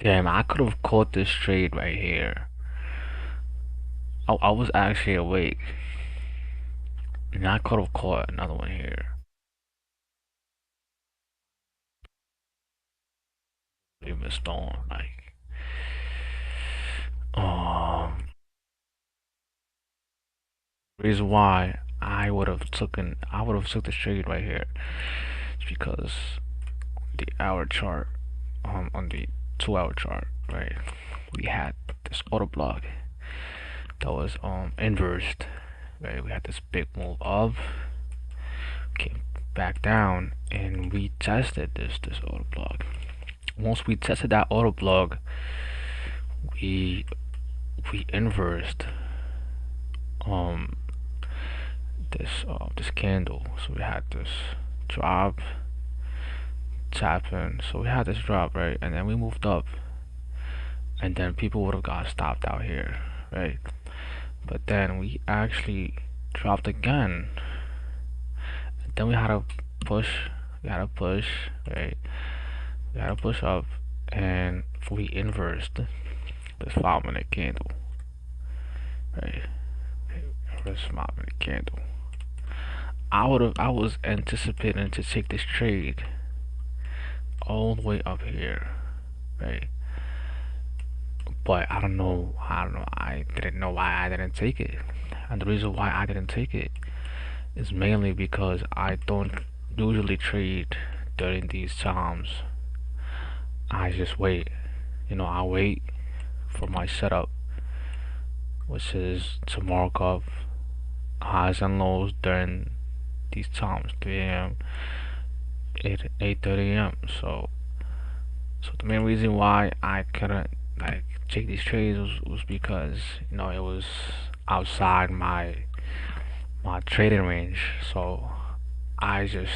Damn, I could have caught this trade right here. I was actually awake, and I could have caught another one here. We missed on, um, reason why I would have took this trade right here. It's because the hour chart, on the 2 hour chart, right? We had this auto block that was inversed, right? We had this big move up, came back down, and we tested this auto block. Once we tested that auto block, we we inversed um this candle. So we had this drop, tap in. So we had this drop, right? And then we moved up, and then people would have got stopped out here, right? But then we actually dropped again. And then we had to push. We had to push, right? We had to push up, and we inversed this 5 minute candle, right? This 5 minute candle. I was anticipating to take this trade all the way up here, right? But I don't know, I didn't know why I didn't take it. And the reason why I didn't take it is mainly because I don't usually trade during these times. I just wait. I wait for my setup, which is to mark up highs and lows during these times, 3 a.m., 8:30 a.m. So the main reason why I couldn't take these trades was because it was outside my trading range. So I just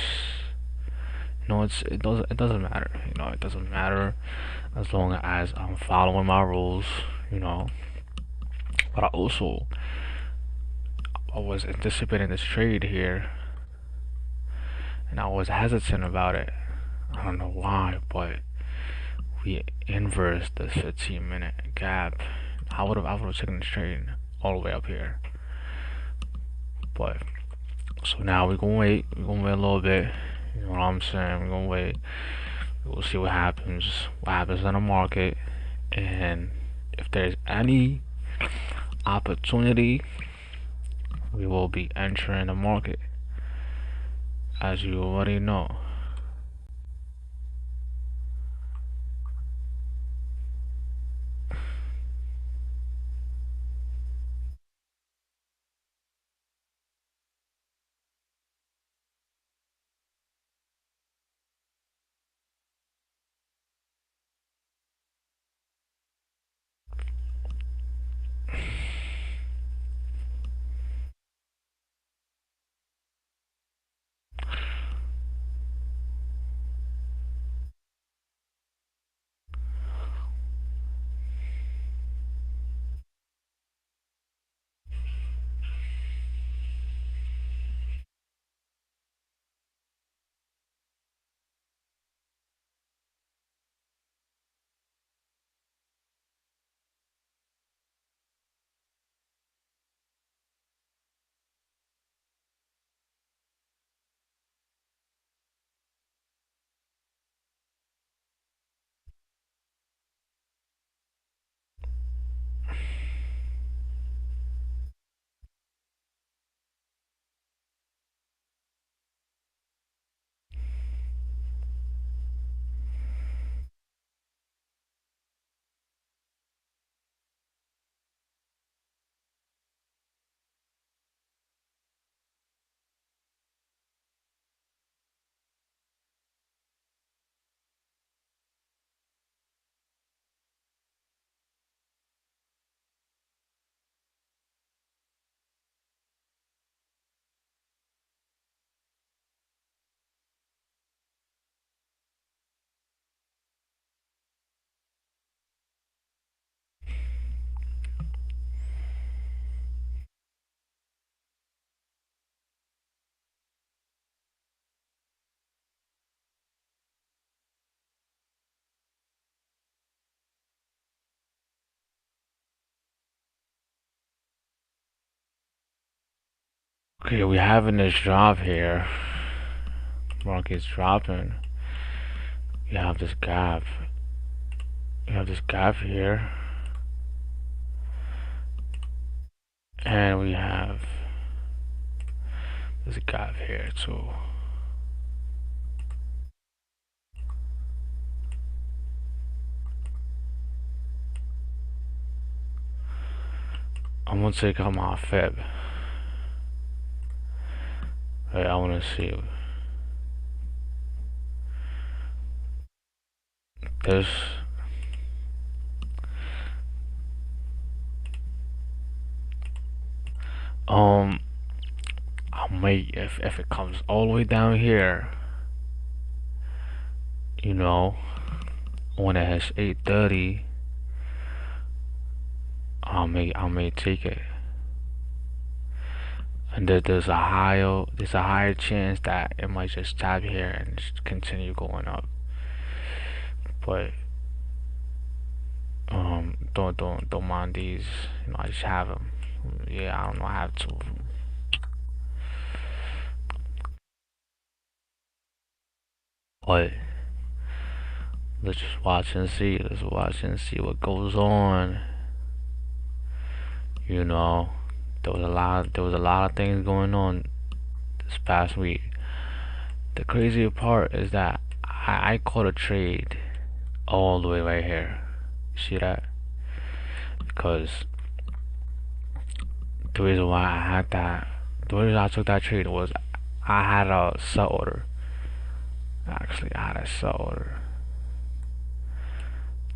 it doesn't matter. It doesn't matter as long as I'm following my rules. You know, but I was anticipating this trade here, and I was hesitant about it. I don't know why, but we inversed the 15-minute gap. I would have taken the trade all the way up here. But so now we're gonna wait. We're gonna wait a little bit. You know what I'm saying? We're gonna wait. We'll see what happens. What happens in the market, and if there's any opportunity, we will be entering the market, as you already know. Okay, we having this drop here. Market's dropping. You have this gap. You have this gap here. And we have this gap here too. I'm gonna take out my Fib. Right, I wanna see this. Um, I might if it comes all the way down here, you know, when it has 830, I may take it. And there's a higher chance that it might just tap here and just continue going up. But don't mind these. You know, I just have them. Yeah, I don't know. I have two of them. But let's just watch and see. Let's watch and see what goes on. You know, there was a lot of things going on this past week. The crazier part is that I caught a trade all the way right here. See that? Because the reason why I had that, the reason I took that trade was I had a sell order. Actually, I had a sell order.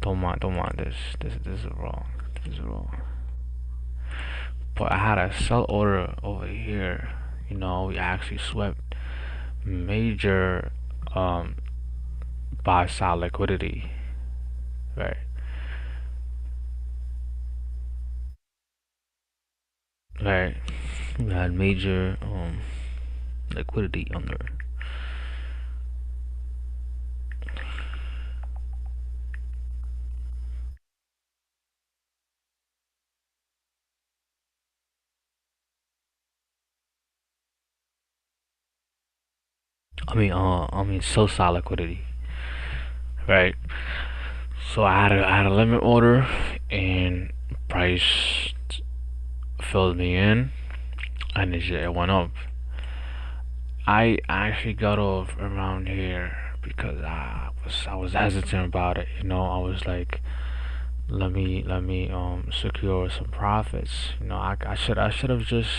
Don't mind this. This is wrong. This is wrong. But I had a sell order over here. You know, we actually swept major buy side liquidity, right? Right. We had major liquidity under. I mean, so side liquidity, right? So I had a limit order, and price filled me in, and it went up. I actually got off around here because I was hesitant about it. You know, I was like, let me secure some profits. You know, I should have just,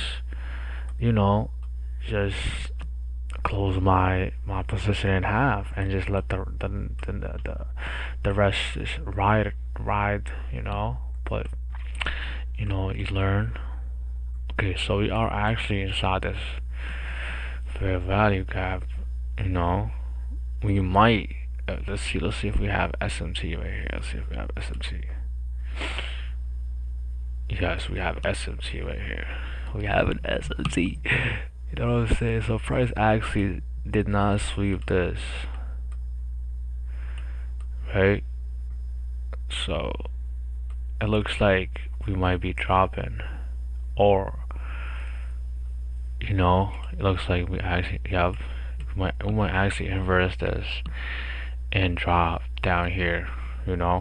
you know, just close my position in half and just let the rest just ride. You know, but you know, you learn. Okay, so we are actually inside this fair value gap. You know, we might. Let's see if we have SMT right here. Let's see if we have SMT. Yes, we have SMT right here. We have an SMT. You know what I'm saying? So price actually did not sweep this, right? So it looks like we might be dropping, or you know, it looks like we actually have we might actually inverse this and drop down here. You know,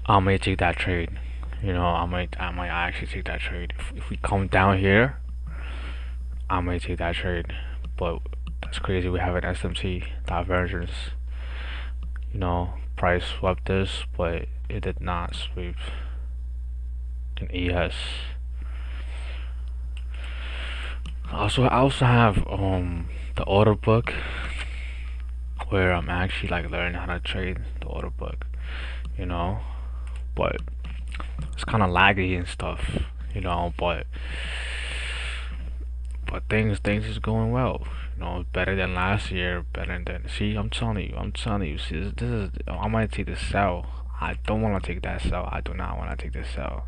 I might take that trade. You know, I might actually take that trade. If we come down here, I might take that trade. But that's crazy. We have an SMT divergence. You know, price swept this, but it did not sweep an ES. I also have the order book where I'm actually like learning how to trade the order book. You know, but it's kind of laggy and stuff. You know, but things is going well. You know, better than last year. Better than see. I'm telling you. See, this is. I might take the sell. I don't want to take that sell. I do not want to take this sell.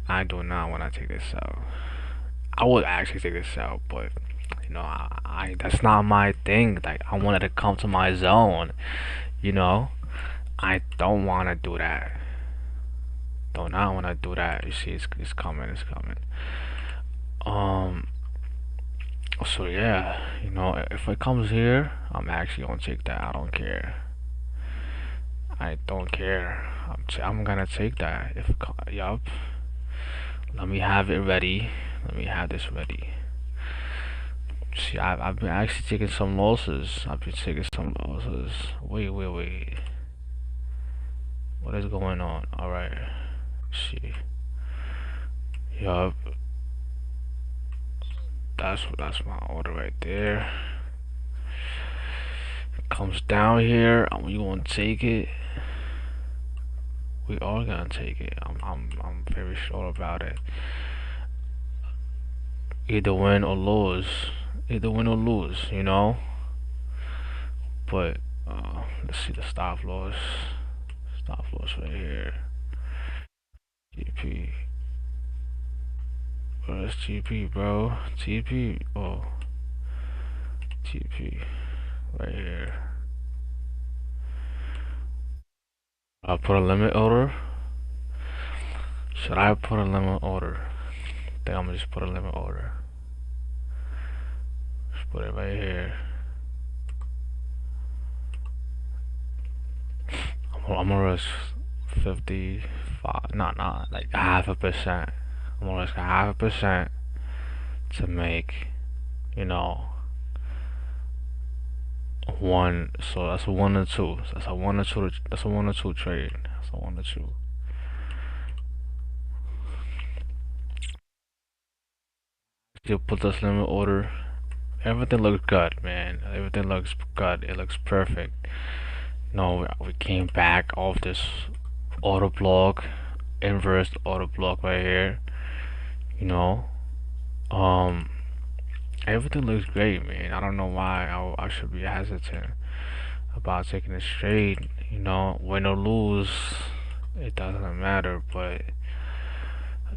I do not want to take this sell. I would actually take this sell, but you know, I that's not my thing. Like I wanted to come to my zone. You know, I don't want to do that. Do not want to do that. You see, it's coming. It's coming. Um, so yeah, if it comes here, I'm actually gonna take that. I don't care. I don't care. I'm gonna take that. Yup. Let me have it ready. Let me have this ready. See, I've been actually taking some losses. I've been taking some losses. Wait. What is going on? All right. See. Yup. That's my order right there. Comes down here. We gonna take it. We are gonna take it. I'm very sure about it. Either win or lose. Either win or lose. But let's see the stop loss. Stop loss right here. GP. Where's GP, bro? TP. Oh, TP. Right here. I'll put a limit order. Should I put a limit order? I think I'm gonna just put a limit order. Just put it right here. I'm gonna risk 55. Not like half a percent. I'm gonna risk a half a percent to make, you know, one. So that's a one or two. So that's a one or two. That's a one or two trade. That's a one or two. You put this limit order. Everything looks good, man. Everything looks good. It looks perfect. No, we came back off this auto block, inverse auto block right here. You know, um, everything looks great, man. I don't know why I should be hesitant about taking it straight. Win or lose, it doesn't matter. But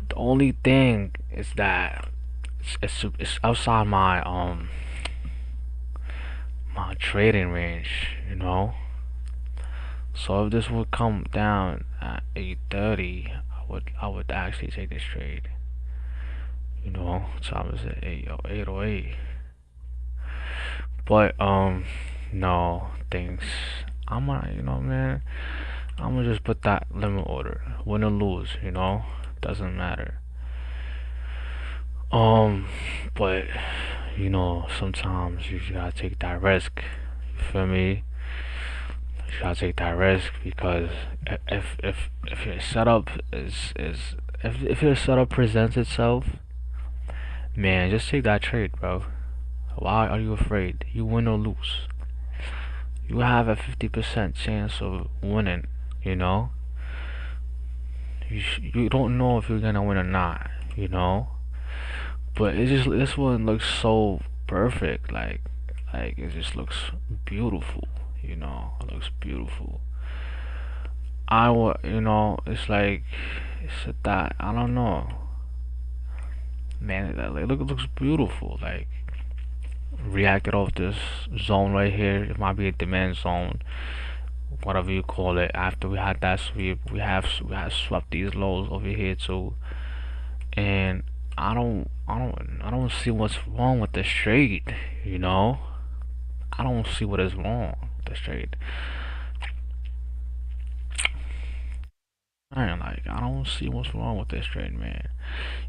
the only thing is that it's outside my trading range. So if this would come down at 8:30, I would actually take this trade. Time is at 8:08. But no, things. I'm gonna, man. I'm gonna just put that limit order. Win or lose, doesn't matter. Um, but sometimes you gotta take that risk. You feel me? You gotta take that risk because if your setup is if your setup presents itself, man, just take that trade, bro. Why are you afraid? You win or lose. You have a 50% chance of winning. You know. You don't know if you're gonna win or not. But this one looks so perfect. Like it just looks beautiful. It looks beautiful. It's like that. I don't know, man. Looks beautiful. Like reacted off this zone right here. It might be a demand zone, whatever you call it. After we had that sweep, we have swept these lows over here too, and I don't see what's wrong with this trade. I don't see what is wrong with this trade. I don't see what's wrong with this trade, man.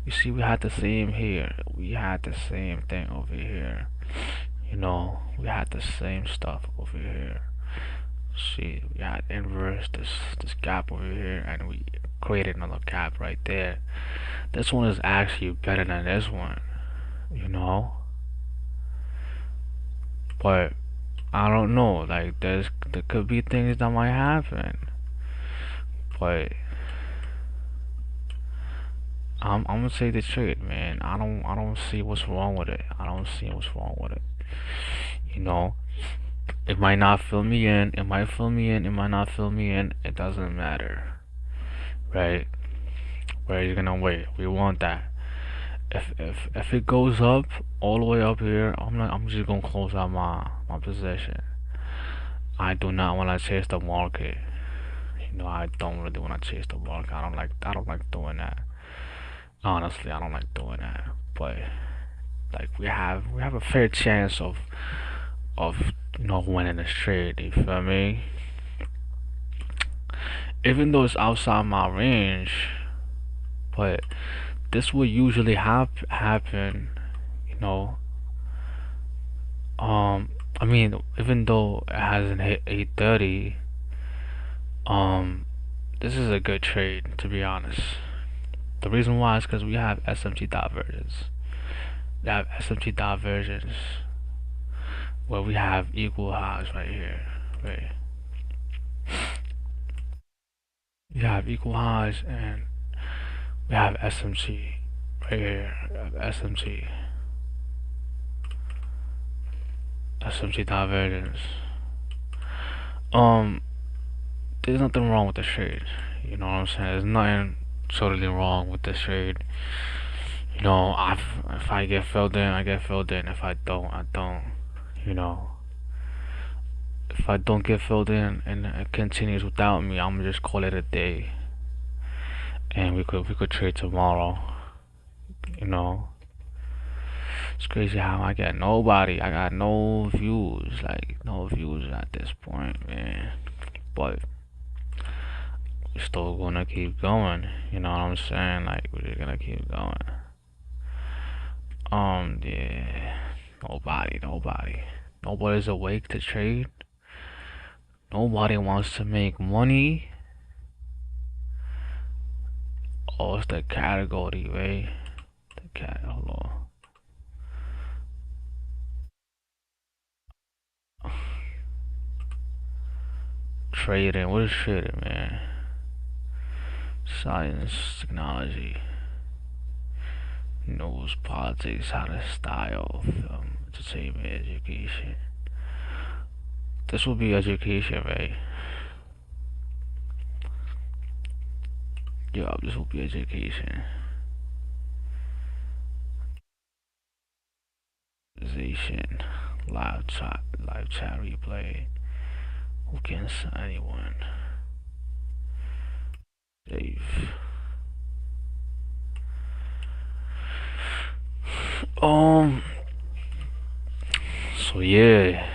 You see, we had the same here. We had the same thing over here. We had the same stuff over here. See, we had inverse this gap over here, and we created another gap right there. This one is actually better than this one, you know. But I don't know. Like there could be things that might happen, but I'm gonna say the truth, man. I don't see what's wrong with it. I don't see what's wrong with it. You know, it might not fill me in. It might fill me in. It might not fill me in. It doesn't matter, right? Where are you gonna wait? We want that. If it goes up all the way up here, I'm just gonna close out my position. I do not want to chase the market. I don't really want to chase the market. I don't like doing that. Honestly, I don't like doing that. but like we have a fair chance of winning this trade. You feel me? Even though it's outside my range, but this will usually happen. You know, I mean, even though it hasn't hit 830, um, this is a good trade to be honest. The reason why is because we have SMT divergence. We have SMT divergence where we have equal highs right here. Right. We have equal highs and we have SMT right here. We have SMT divergence. Um, there's nothing wrong with the trade. You know what I'm saying? There's nothing totally wrong with this trade. If I get filled in, I get filled in. If I don't, I don't. You know, if I don't get filled in and it continues without me, I'm gonna just call it a day, and we could trade tomorrow. You know, it's crazy how I got nobody. I got no views, like no views at this point, man. But we're still gonna keep going. You know what I'm saying? Like we're just gonna keep going. Yeah. Nobody's awake to trade. Nobody wants to make money. Oh, it's the category, right? Hold on. Trading. What is trading, man? Science, technology, news, politics, how to style, film, entertainment, education. This will be education, right? Yeah, this will be education. Live chat replay. Who can anyone? Dave. Um. So yeah,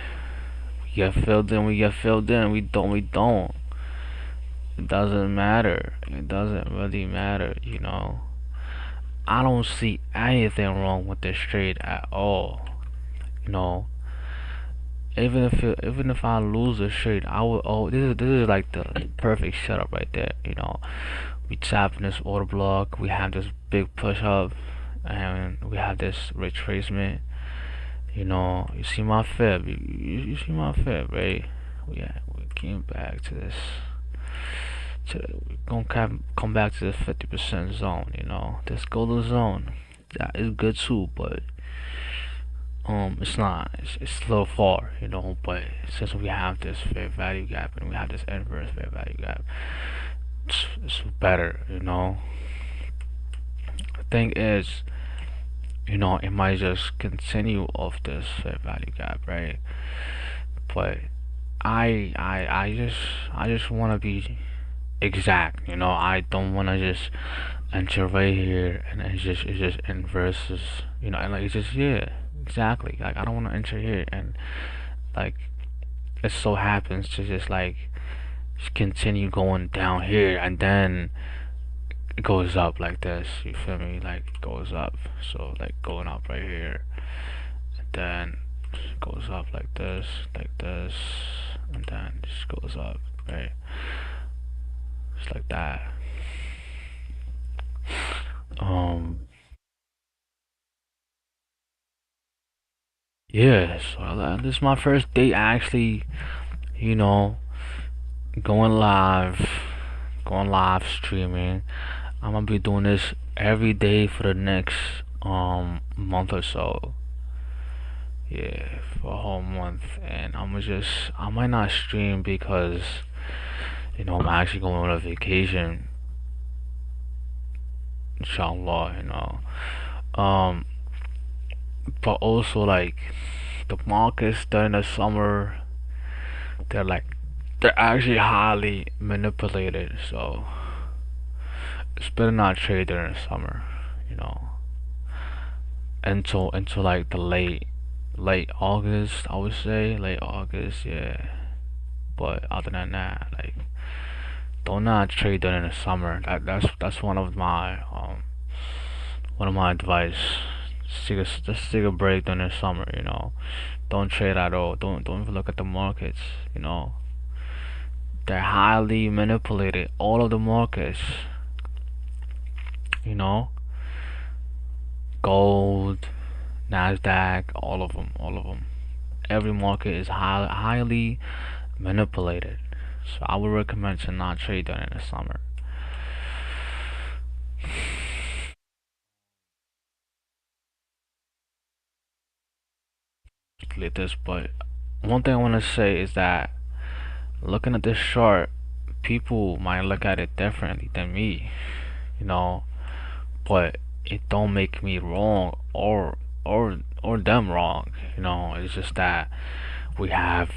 we get filled in. We get filled in. We don't. We don't. It doesn't matter. It doesn't really matter. I don't see anything wrong with this trade at all. You know, even if I lose the trade, I will. Oh, this is like the perfect setup right there. We tap in this order block. We have this big push up, and we have this retracement. You see my fib. You see my fib, right? Yeah, we came back to this. We're gonna come back to the 50% zone. This golden zone. That is good too, but it's not. It's a little far. But since we have this fair value gap and we have this inverse fair value gap, it's better. The thing is, it might just continue off this fair value gap, right? But I just want to be exact. I don't want to just enter right here and it's just inverses. And like it's just yeah, exactly. Like I don't want to enter here and like it so happens to just like just continue going down here and then it goes up like this. You feel me? Like it goes up. So like going up right here, and then it goes up like this, and then it just goes up, right? Just like that. Yeah. So this is my first day actually, you know, going live, streaming. I'm gonna be doing this every day for the next month or so. Yeah, for a whole month, and I might not stream because I'm actually going on a vacation, inshallah. Um, but also like the markets during the summer, they're like they're actually highly manipulated. So it's better not trade during the summer. You know. into like the late August, I would say late August, yeah. But other than that, like, don't not trade during the summer. That's one of my advice. Just take a break during the summer. Don't trade at all. Don't even look at the markets. You know, they're highly manipulated. All of the markets. You know, gold, Nasdaq, all of them. Every market is highly manipulated. So I would recommend to not trade during the summer. Like this, but one thing I want to say is that looking at this chart, people might look at it differently than me, you know, but it don't make me wrong or them wrong. It's just that we have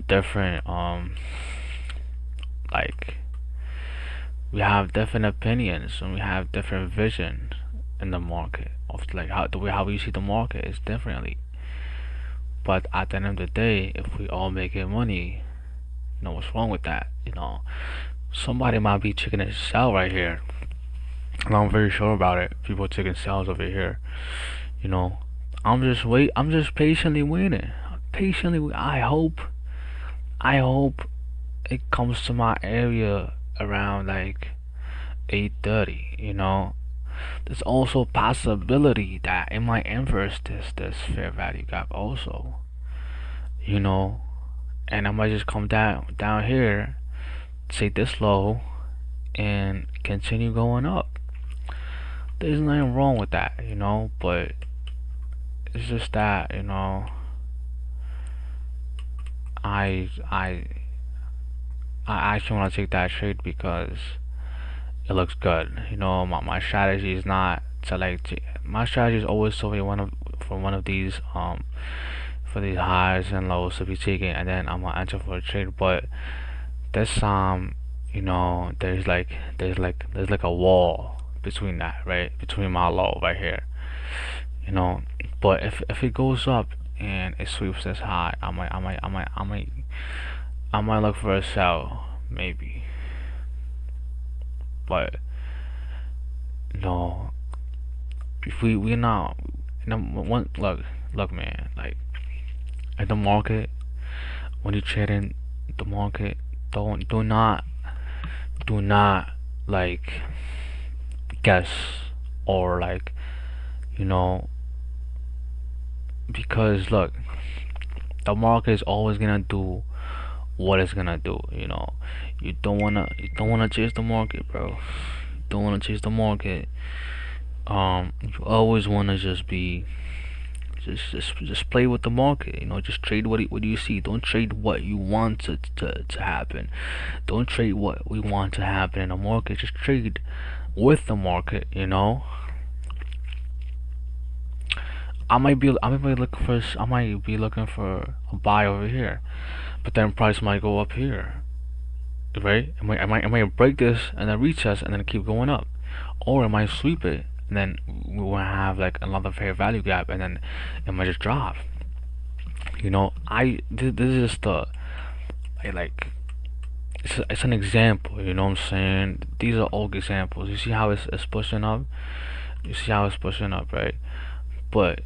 different like we have different opinions and we have different vision in the market of like how we see the market is differently. But at the end of the day, if we all making money, what's wrong with that? Somebody might be taking a sell right here, and I'm very sure about it. People taking sales over here. You know, I'm just patiently waiting. Patiently, I hope it comes to my area around like 8:30. There's also a possibility that it might inverse this fair value gap also. You know, and I might just come down here, say this low, and continue going up. There's nothing wrong with that, but it's just that, I I I actually want to take that trade because it looks good. My strategy is not to my strategy is always to be one of these for these highs and lows to be taken, and then I'm gonna enter for a trade. But this there's like a wall between that, right? Between my low right here. you know. But if it goes up and it sweeps this high, I might look for a sell maybe. But no, if we're not. One look, man. Like at the market, when you trade in the market, don't do not like guess or like you know because look, the market is always gonna do what it's gonna do. You don't wanna chase the market, bro. You don't wanna chase the market. You always wanna just be just play with the market. Just trade what you see. Don't trade what you want to happen. Don't trade what we want to happen in the market. Just trade with the market. I might be looking for a buy over here, but then price might go up here, right? I might break this and then retest and then keep going up, or I might sweep it and then we will have like another fair value gap and then it might just drop. This is just like it's an example. You know what I'm saying? These are all examples. You see how it's pushing up. You see how it's pushing up, right? But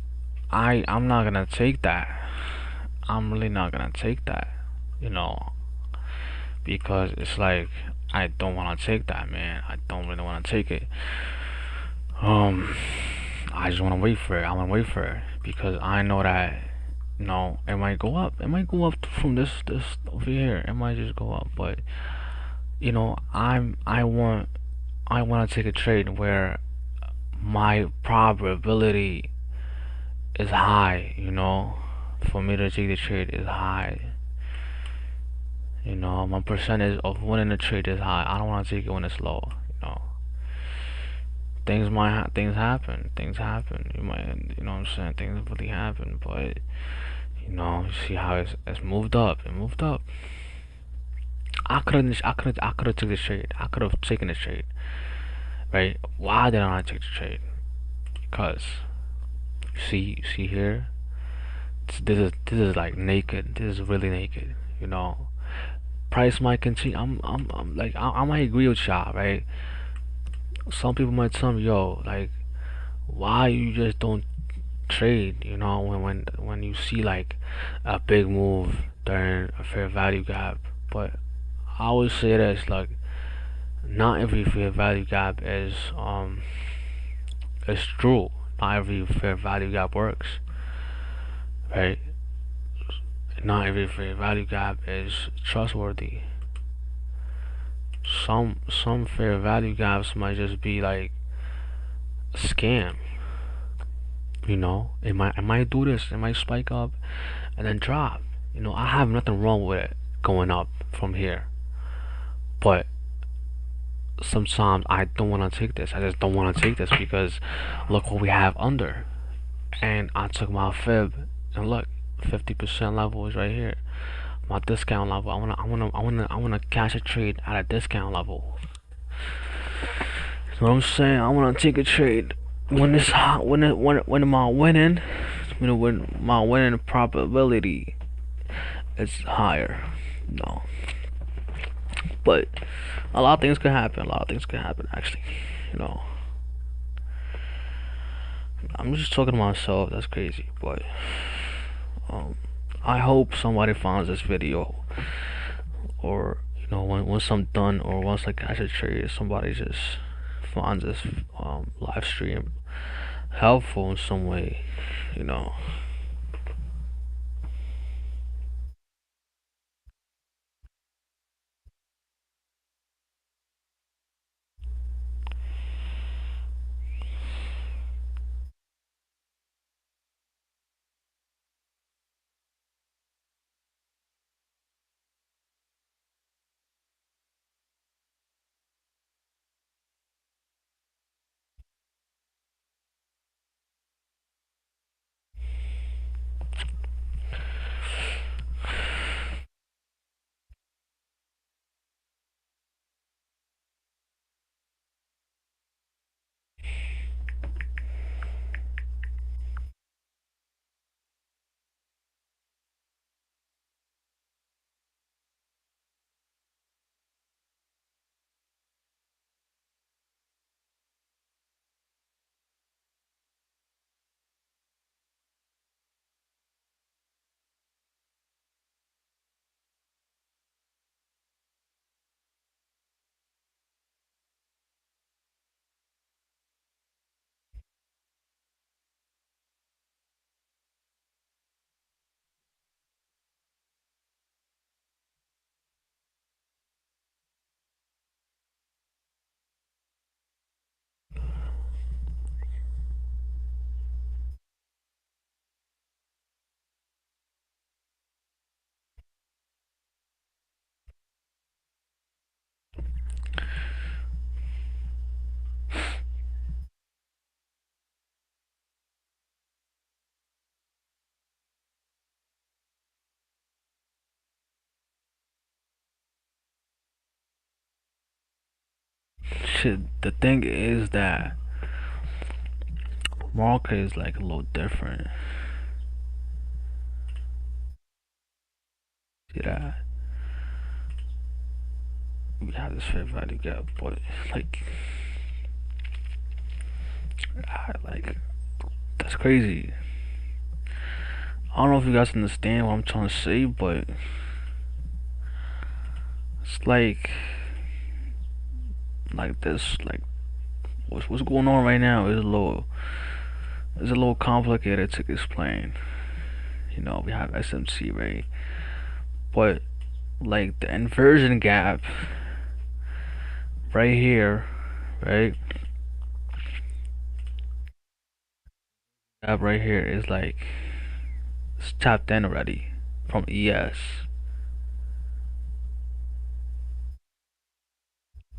I'm not gonna take that. I'm really not gonna take that. You know, because it's like I don't want to take that, man. I don't really want to take it. Um, I just want to wait for it. I want to wait for it because I know that it might go up. It might go up from this over here. It might just go up, but I want to take a trade where my probability is high. For me to take the trade is high. My percentage of winning the trade is high. I don't want to take it when it's low. Things happen. Things happen. You might, what I'm saying. Things really happen, but you see how it's moved up. It moved up. I could have took the trade. I could have taken the trade. Right? Why did I not take the trade? Because See here. This is like naked. This is really naked. You know, price might continue. I'm like I might agree with y'all, right? Some people might tell me, yo, like, why you just don't trade? You know, when you see like a big move during a fair value gap. But I always say this, like, not every fair value gap is true. Not every fair value gap works, right? Not every fair value gap is trustworthy. Some fair value gaps might just be like a scam. You know, it might do this, it might spike up and then drop. You know, I have nothing wrong with it going up from here, but sometimes I don't want to take this. I just don't want to take this because look what we have under, and I took my fib and look, 50% level is right here. My discount level. I wanna cash a trade at a discount level. You know what I'm saying? I wanna take a trade when it's hot, when my winning, when my winning probability is higher. No, but a lot of things could happen. A lot of things could happen actually. You know, I'm just talking to myself. That's crazy, but um, I hope somebody finds this video, or you know, once I'm done, or once I catch a trade, somebody just finds this live stream helpful in some way. You know, shit. The thing is that market is like a little different. See that? We have this fair value gap, but like, like that's crazy. I don't know if you guys understand what I'm trying to say, but it's like this, like what's going on right now is a little complicated to explain. You know, we have SMC, right? But like the inversion gap right here, right? Gap right here is like it's tapped in already from ES.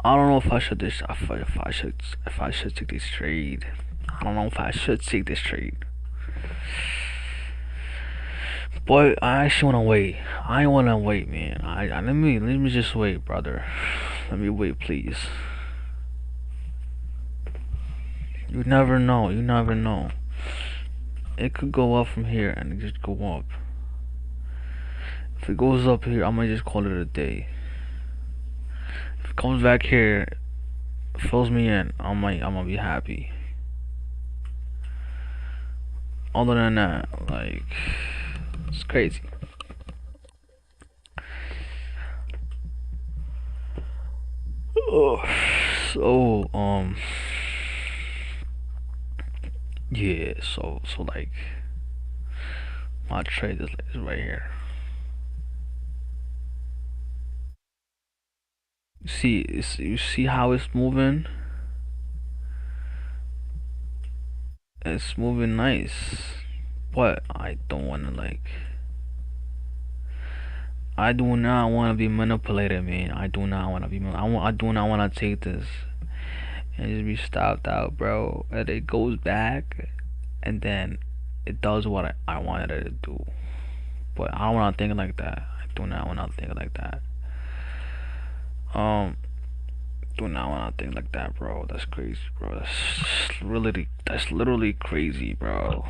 I don't know if I should this if I should take this trade. I don't know if I should take this trade. But I actually wanna wait. I wanna wait, man. Let me just wait, brother. Let me wait, please. You never know. You never know. it could go up from here and just go up. If it goes up here, I might just call it a day. If it comes back here, fills me in, I'm gonna be happy. Other than that, like, it's crazy. Oh, so yeah, so like my trade is right here. You see how it's moving? It's moving nice, but I don't wanna like. I do not want to be manipulated, man. I do not want to be. I do not want to take this and just be stopped out, bro. And it goes back, and then it does what I wanted it to do. But I don't want to think like that. I do not want to think like that. Um, do not want to think like that, bro. That's crazy, bro. That's literally crazy, bro.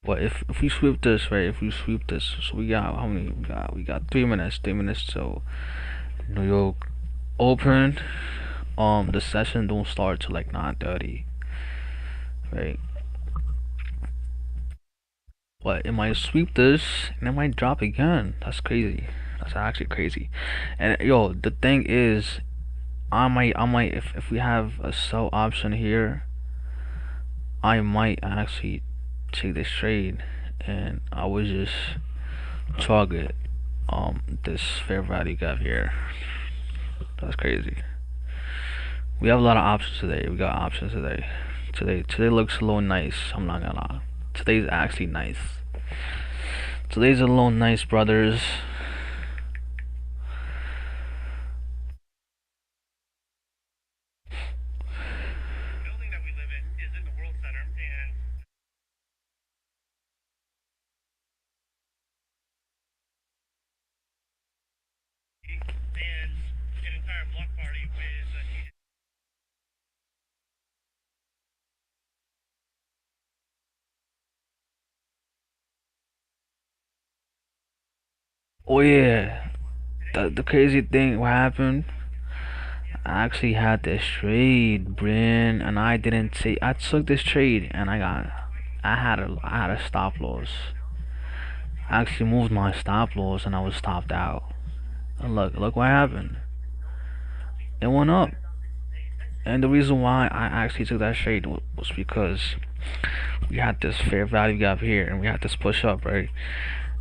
But if we sweep this, right? If we sweep this, so we got how many? We got 3 minutes. 3 minutes. So New York open. The session don't start till like 9:30, right? But it might sweep this and it might drop again. That's crazy. That's actually crazy. And yo, the thing is, I might if we have a sell option here, I might actually take this trade and I would just target this fair value gap here. That's crazy. We have a lot of options today. We got options today. Today looks a little nice. I'm not gonna lie. Today's actually nice. Today's a little nice, brothers. Oh yeah, the crazy thing what happened? I actually had this trade, Bryn, and I didn't take. I took this trade and I had a stop loss. I actually moved my stop loss and I was stopped out. And look what happened. It went up. And the reason why I actually took that trade was because we had this fair value gap here and we had this push up, right?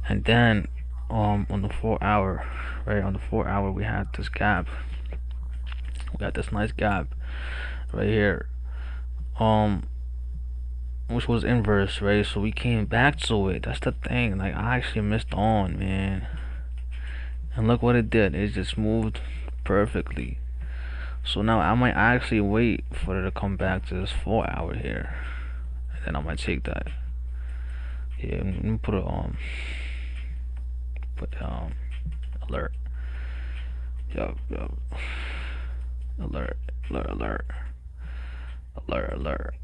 And then on the 4 hour, right? On the 4 hour we had this gap. We got this nice gap right here. Um which was inverse, right? So we came back to it. That's the thing. Like I actually missed on, man. And look what it did. It just moved perfectly. So now I might actually wait for it to come back to this 4 hour here. And then I might take that. Yeah, let me put it on. Put alert. Yo. Alert. Alert. Alert. Alert. Alert.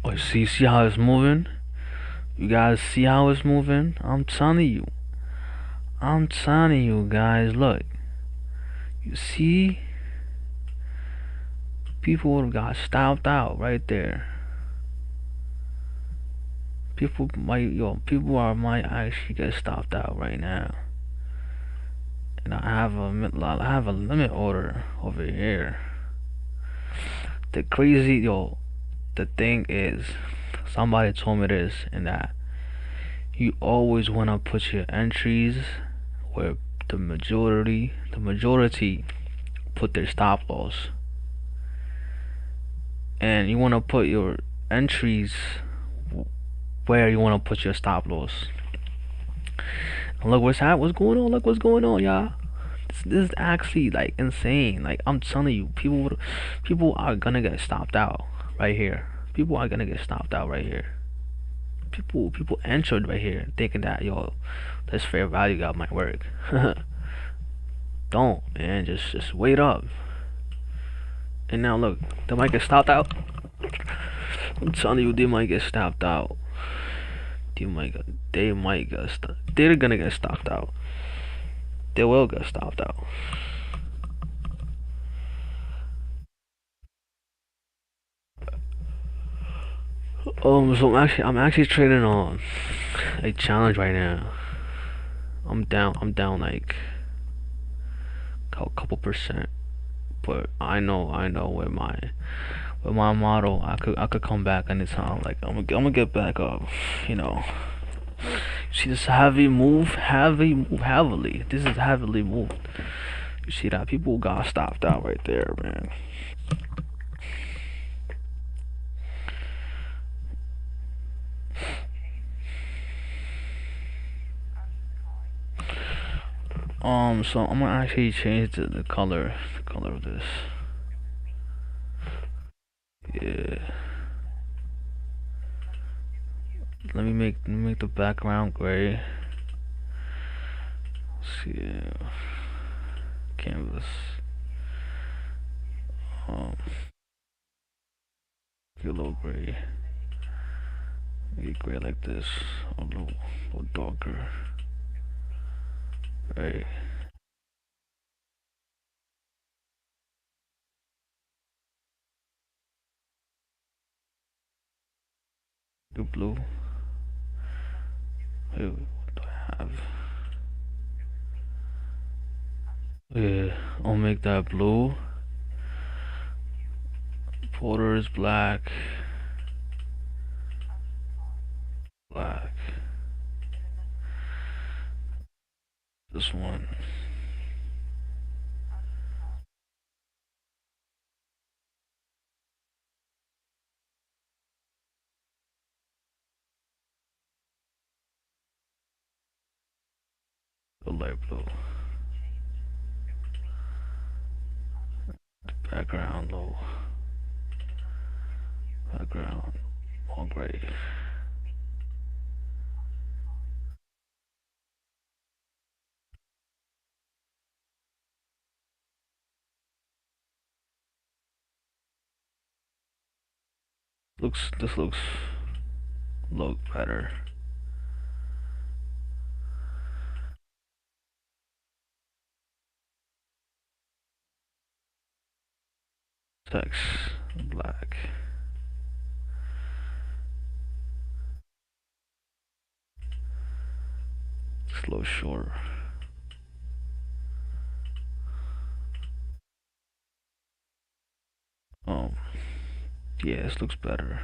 Oh, see how it's moving? You guys see how it's moving? I'm telling you. I'm telling you guys, look. You see? People would have got stopped out right there. People are might actually get stopped out right now. And I have a limit order over here. The crazy the thing is, somebody told me this, and that you always want to put your entries where the majority put their stop loss, and you want to put your entries where you want to put your stop loss. And look what's going on. Look what's going on, y'all. This is actually like insane. Like I'm telling you, people are gonna get stopped out right here. People are gonna get stopped out right here. People entered right here thinking that this fair value gap might work. Don't, man. Just wait up. And now look, they might get stopped out. I'm telling you, they might get stopped out. They might get stopped. They're gonna get stopped out. They will get stopped out. So I'm actually trading on a challenge right now. I'm down like a couple percent, but I know with my model, I could come back anytime. Like I'm gonna get back up. You know, see this heavily. This is heavily moved. You see that people got stopped out right there, man. So I'm gonna actually change the color of this. Yeah. Let me make the background gray. Let's see, canvas. Um, get a little gray. Make it gray like this. A little darker. Right. Do blue. Wait, what do I have? Yeah, I'll make that blue. Border is black. Black. This one. The light blue. Background low. Background all gray. This looks look better. Text black. Slow short. Um, yeah, this looks better.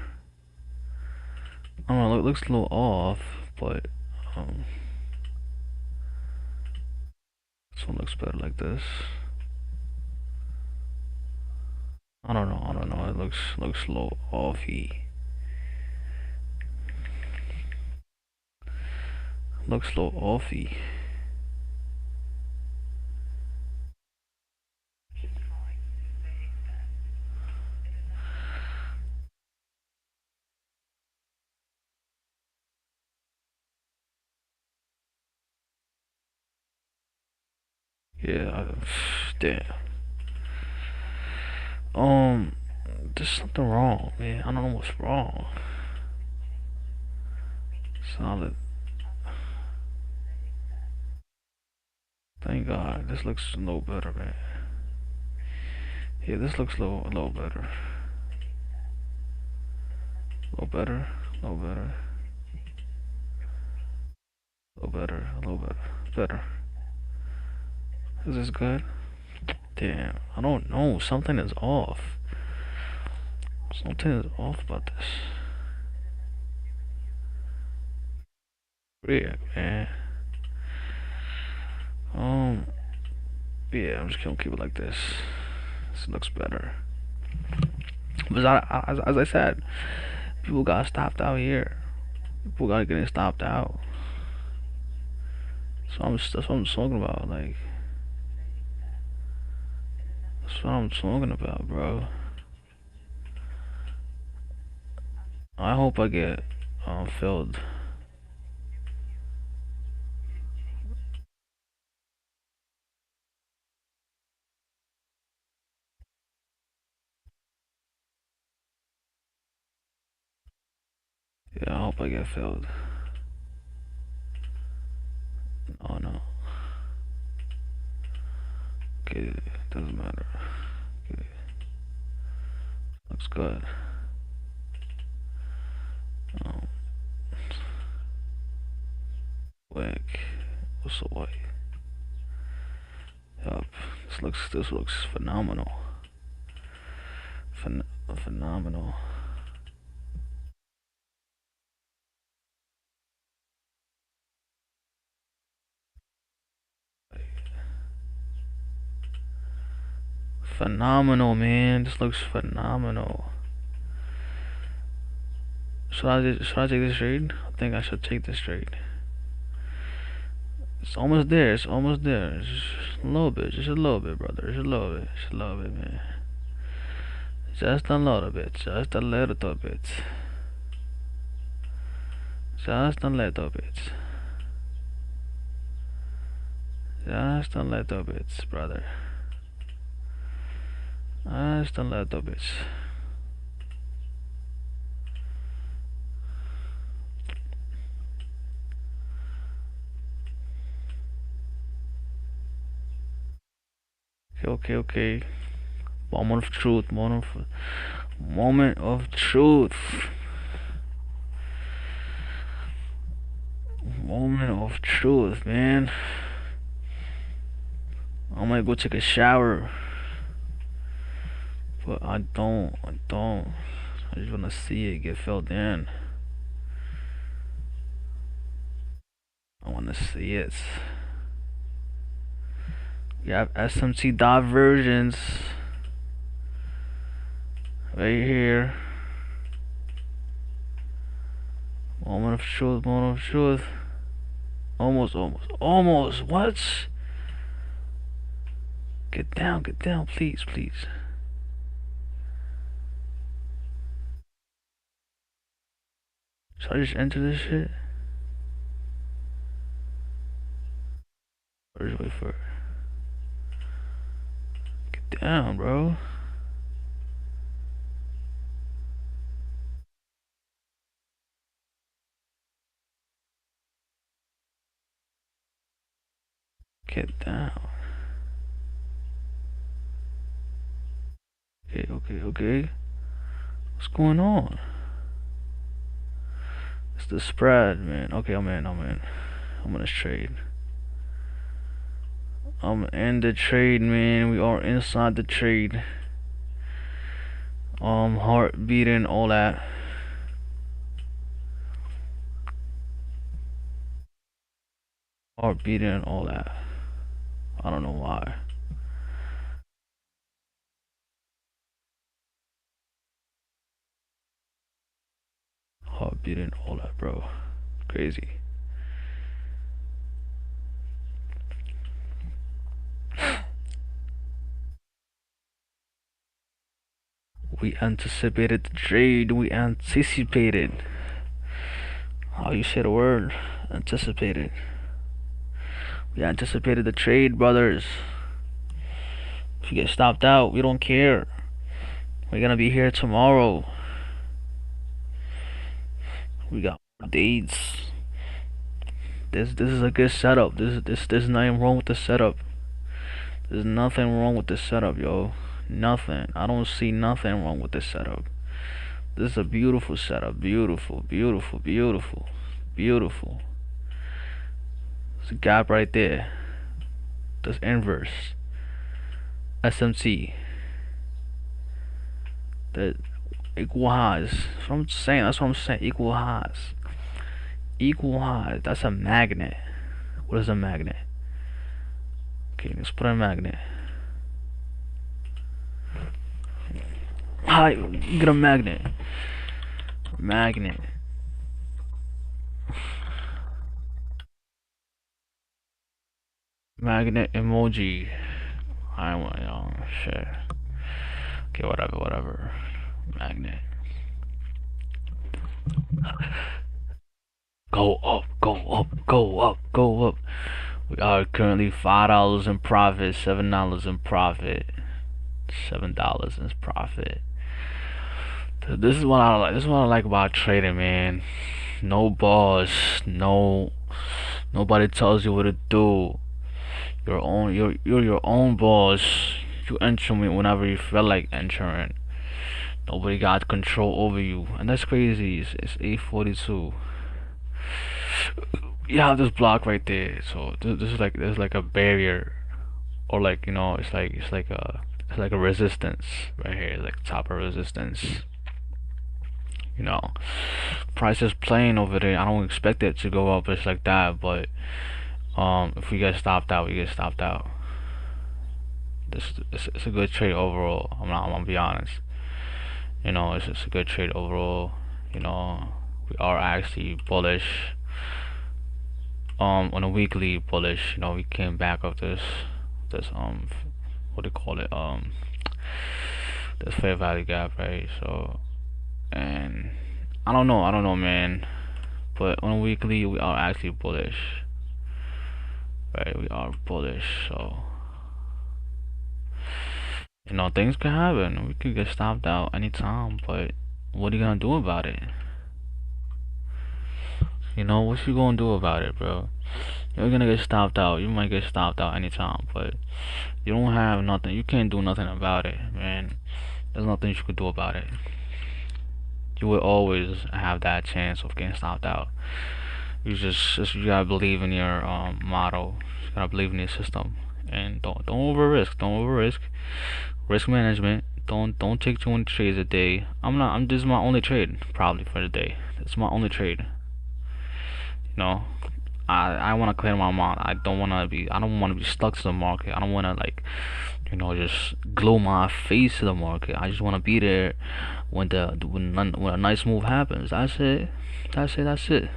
I don't know, it looks a little off, but um, this one looks better like this. I don't know. It looks a little offy. Looks a little offy. Yeah, damn. Um, there's something wrong, man. I don't know what's wrong. Solid. Thank God. This looks no better, man. Yeah, this looks a little better. A little better. A little better. A little better. A little better. Better. Is this good? Damn. I don't know. Something is off. Something is off about this. Yeah, man. Um. Yeah, I'm just gonna keep it like this. This looks better. But as I said, people got stopped out here. People got getting stopped out. That's what I'm talking about. Like, that's what I'm talking about, bro. I hope I get filled. Yeah, I hope I get filled. Oh no. Okay, doesn't matter. Okay, looks good. Um, Wick. What's the white? Yup. This looks phenomenal. Phenomenal. Phenomenal, man. This looks phenomenal. Should I take this trade? I think I should take this trade. It's almost there. It's almost there. Just a little bit. Just a little bit, brother. Just a little bit. Just a little bit, man. Just a little bit. Just a little bit. Just a little bit. Just a little bit, brother. Just a little bit. Okay, okay. Moment of truth. Moment of truth. Moment of truth, man. I might go take a shower, but I don't. I just wanna see it get filled in. I wanna see it. We have SMT divergence right here. Moment of truth. Moment of truth. Almost. What? Get down, please, please. Should I just enter this shit? Or just wait for it? Get down, bro. Get down. Okay. What's going on? It's the spread, man. Okay, I'm in. I'm gonna trade. I'm in the trade, man. We are inside the trade. Heart beating, all that. Heart beating, all that. I don't know why. Heart beating, all that, bro. Crazy. We anticipated the trade. We anticipated. How you say the word? Anticipated. We anticipated the trade, brothers. If you get stopped out, we don't care. We're gonna be here tomorrow. We got dates. This is a good setup. There's nothing wrong with the setup. There's nothing wrong with the setup, yo. Nothing. I don't see nothing wrong with this setup. This is a beautiful setup. Beautiful, beautiful, beautiful, beautiful. There's a gap right there. This inverse. SMT. The equal highs. That's what I'm saying. That's what I'm saying. Equal highs. Equal highs. That's a magnet. What is a magnet? Okay, let's put a magnet. Hi, get a magnet. Magnet. Magnet emoji. I want shit. Okay, whatever, whatever. Magnet. Go up, go up, go up, go up. We are currently $5 in profit, $7 in profit, $7 in profit. This is what I like. This is what I like about trading, man. No boss, nobody tells you what to do. You're your own boss. You enter me whenever you feel like entering. Nobody got control over you, and that's crazy. It's 8:42. You have this block right there, so this is like there's like a barrier, or like it's like a resistance right here, like top of resistance. You know, price is playing over there. I don't expect it to go up just like that, but if we get stopped out, we get stopped out. It's a good trade overall. I'm gonna be honest. You know, it's a good trade overall. You know, we are actually bullish. On a weekly bullish. You know, we came back of this what do you call it? This fair value gap, right? So, and I don't know, man. But on a weekly, we are actually bullish, right? We are bullish, so you know things can happen. We could get stopped out anytime, but what are you gonna do about it? You know, what you gonna do about it, bro? You're gonna get stopped out. You might get stopped out anytime, but you don't have nothing. You can't do nothing about it, man. There's nothing you could do about it. You will always have that chance of getting stopped out. You just you gotta believe in your model. You gotta believe in your system, and don't over risk. Don't over risk. Risk management. Don't take 20 trades a day. I'm not. I'm This is my only trade probably for the day. It's my only trade. You know, I want to clear my mind. I don't want to be stuck to the market. I don't want to like, you know, just glue my face to the market. I just want to be there when a nice move happens. That's it. That's it. That's it.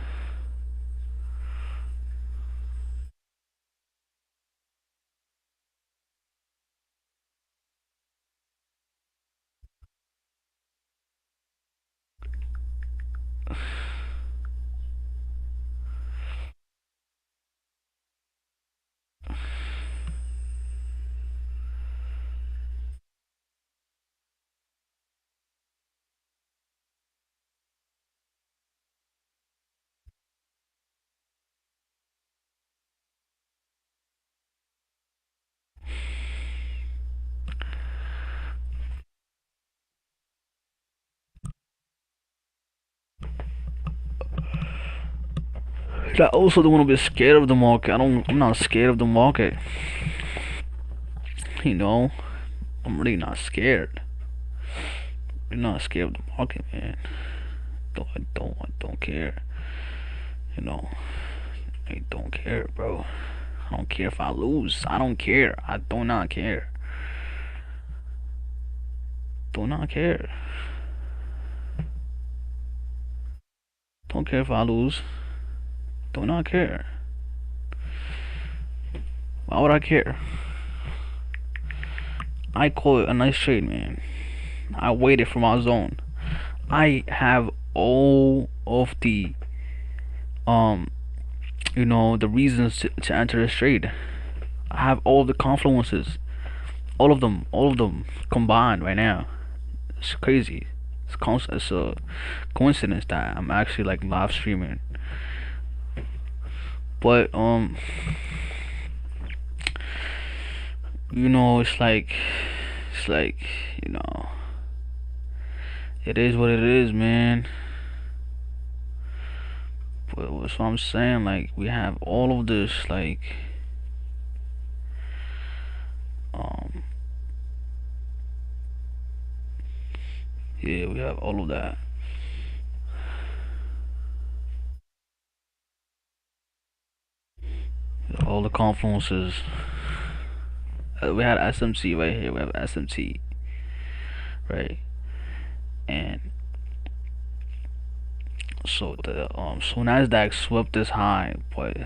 I also don't want to be scared of the market. I'm not scared of the market. You know, I'm really not scared. I'm not scared of the market, man. I don't care. You know, I don't care, bro. I don't care if I lose. I don't care. I do not care. Do not care. Don't care if I lose. Do not care. Why would I care? I call it a nice trade, man. I waited for my zone. I have all of the um you know the reasons to enter this trade. I have all of the confluences. All of them combined right now. It's crazy. It's a coincidence that I'm actually like live streaming. But you know, it's like It's like, you know, it is what it is, man. But that's what I'm saying. Like, we have all of this, like, um, yeah, we have all of that. All the confluences. We had SMT right here. We have SMT, right? And so Nasdaq swept this high, but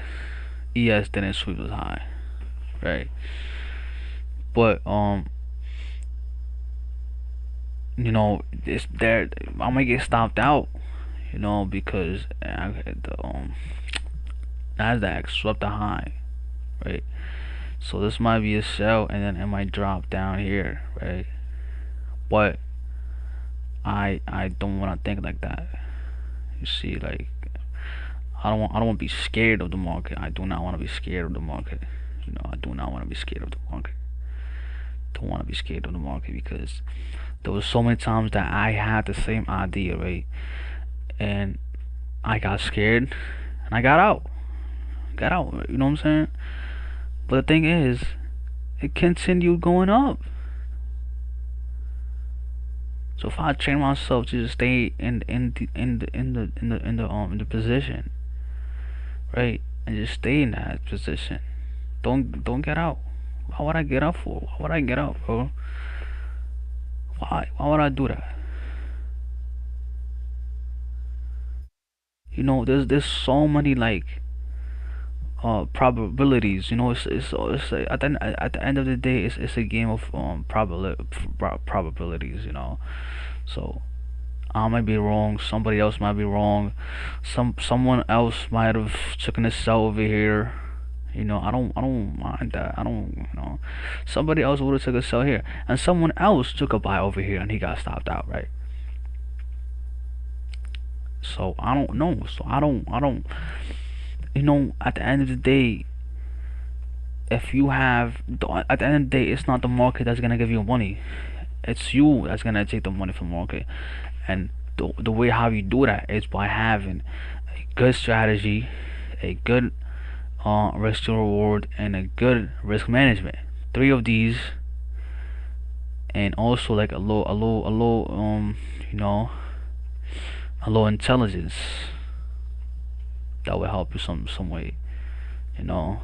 ES didn't sweep this high, right? But it's there. I might get stopped out, because the Nasdaq swept the high, right? So this might be a sell, and then it might drop down here, right? But I don't want to think like that. You see, like I don't want to be scared of the market. I do not want to be scared of the market. I do not want to be scared of the market. Don't want to be scared of the market because there was so many times that I had the same idea, right? And I got scared and I got out. Got out, you know what I'm saying? But the thing is, it continued going up. So if I train myself to just stay in the position, right, and just stay in that position, don't get out. Why would I get out for? Why would I get out, bro? Why would I do that? There's so many like probabilities. It's like at the end of the day, it's a game of probabilities. So I might be wrong. Somebody else might be wrong. Someone else might have taken a sell over here. I don't mind that. I don't. Somebody else would have took a sell here, and someone else took a buy over here, and he got stopped out, right? So I don't know. So I don't. At the end of the day, if you have, at the end of the day, it's not the market that's gonna give you money. It's you that's gonna take the money from the market, and the way how you do that is by having a good strategy, a good risk to reward, and a good risk management. Three of these, and also like you know, a low intelligence that will help you some way. You know,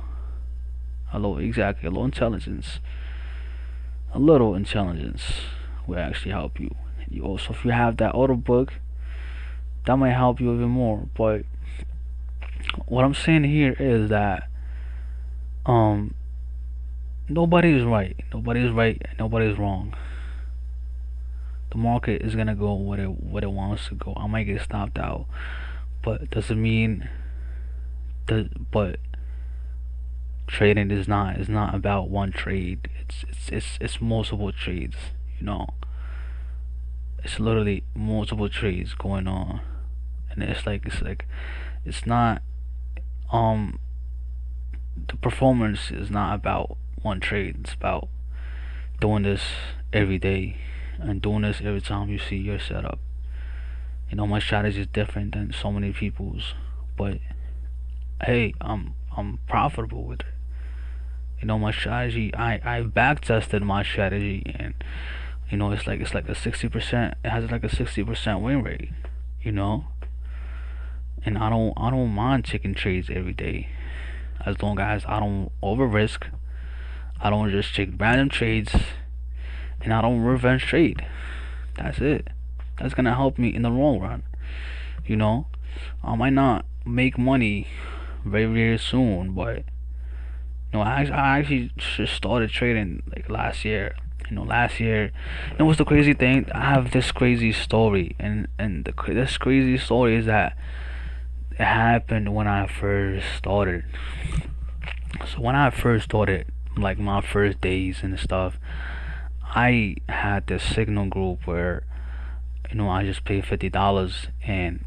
a low intelligence, a little intelligence will actually help you. You also, if you have that auto book, that might help you even more. But what I'm saying here is that um nobody is right. Nobody is right. Nobody is wrong. The market is gonna go what it wants to go. I might get stopped out, but doesn't mean that. But trading is not about one trade. It's multiple trades. You know, it's literally multiple trades going on, and it's like it's not um the performance is not about one trade. It's about doing this every day and doing this every time you see your setup. My strategy is different than so many people's, but hey, I'm profitable with it. My strategy, I back tested my strategy, and it's like a 60%. It has like a 60% win rate. You know, and I don't mind taking trades every day, as long as I don't over risk. I don't just take random trades, and I don't revenge trade. That's it. That's gonna help me in the long run. You know, I might not make money very very soon, but I actually just started trading like last year. Last year, and what's the crazy thing? I have this crazy story, and this crazy story is that it happened when I first started. So when I first started, like my first days and stuff, I had this signal group where I just paid $50, and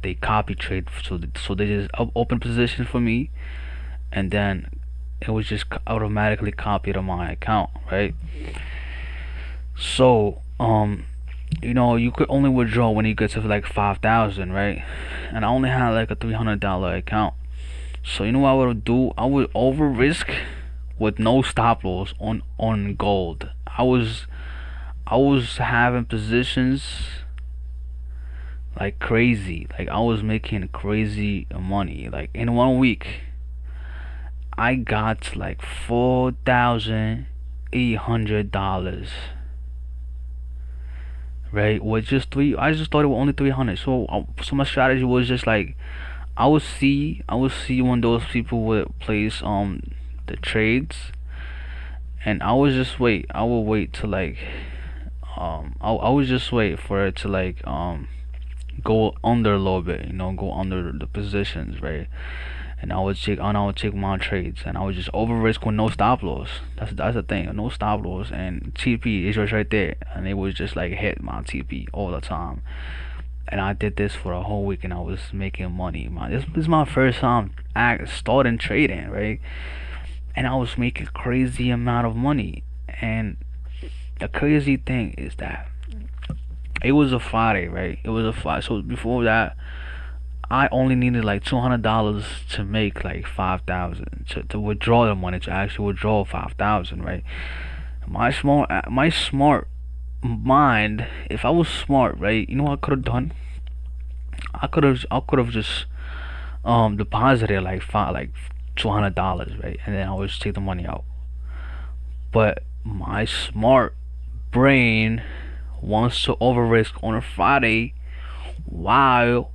they copy trade, so they just open position for me, and then it was just automatically copied on my account, right? So, you could only withdraw when you get to like 5,000, right? And I only had like a $300 account. So you know what I would do? I would over risk with no stop loss on gold. I was having positions like crazy. Like I was making crazy money. Like in 1 week, I got like $4,800. Right, with just three. I just thought it was only 300. So my strategy was just like I would see when those people would place the trades, and I would just wait. I would wait to like I would just wait for it to like go under a little bit, go under the positions, right? And I would take my trades, and I would just over risk with no stop loss. That's the thing, no stop loss, and TP is just right there, and it was just like hit my TP all the time. And I did this for a whole week, and I was making money. This is my first time starting trading, right? And I was making crazy amount of money. And the crazy thing is that it was a Friday, right? It was a Friday. So before that, I only needed like $200 to make like 5,000 to withdraw the money, to actually withdraw 5,000, right? My smart mind, if I was smart, right? You know what I could have done? I could have just deposited like $200, right? And then I would just take the money out. But my smart brain wants to over risk on a Friday while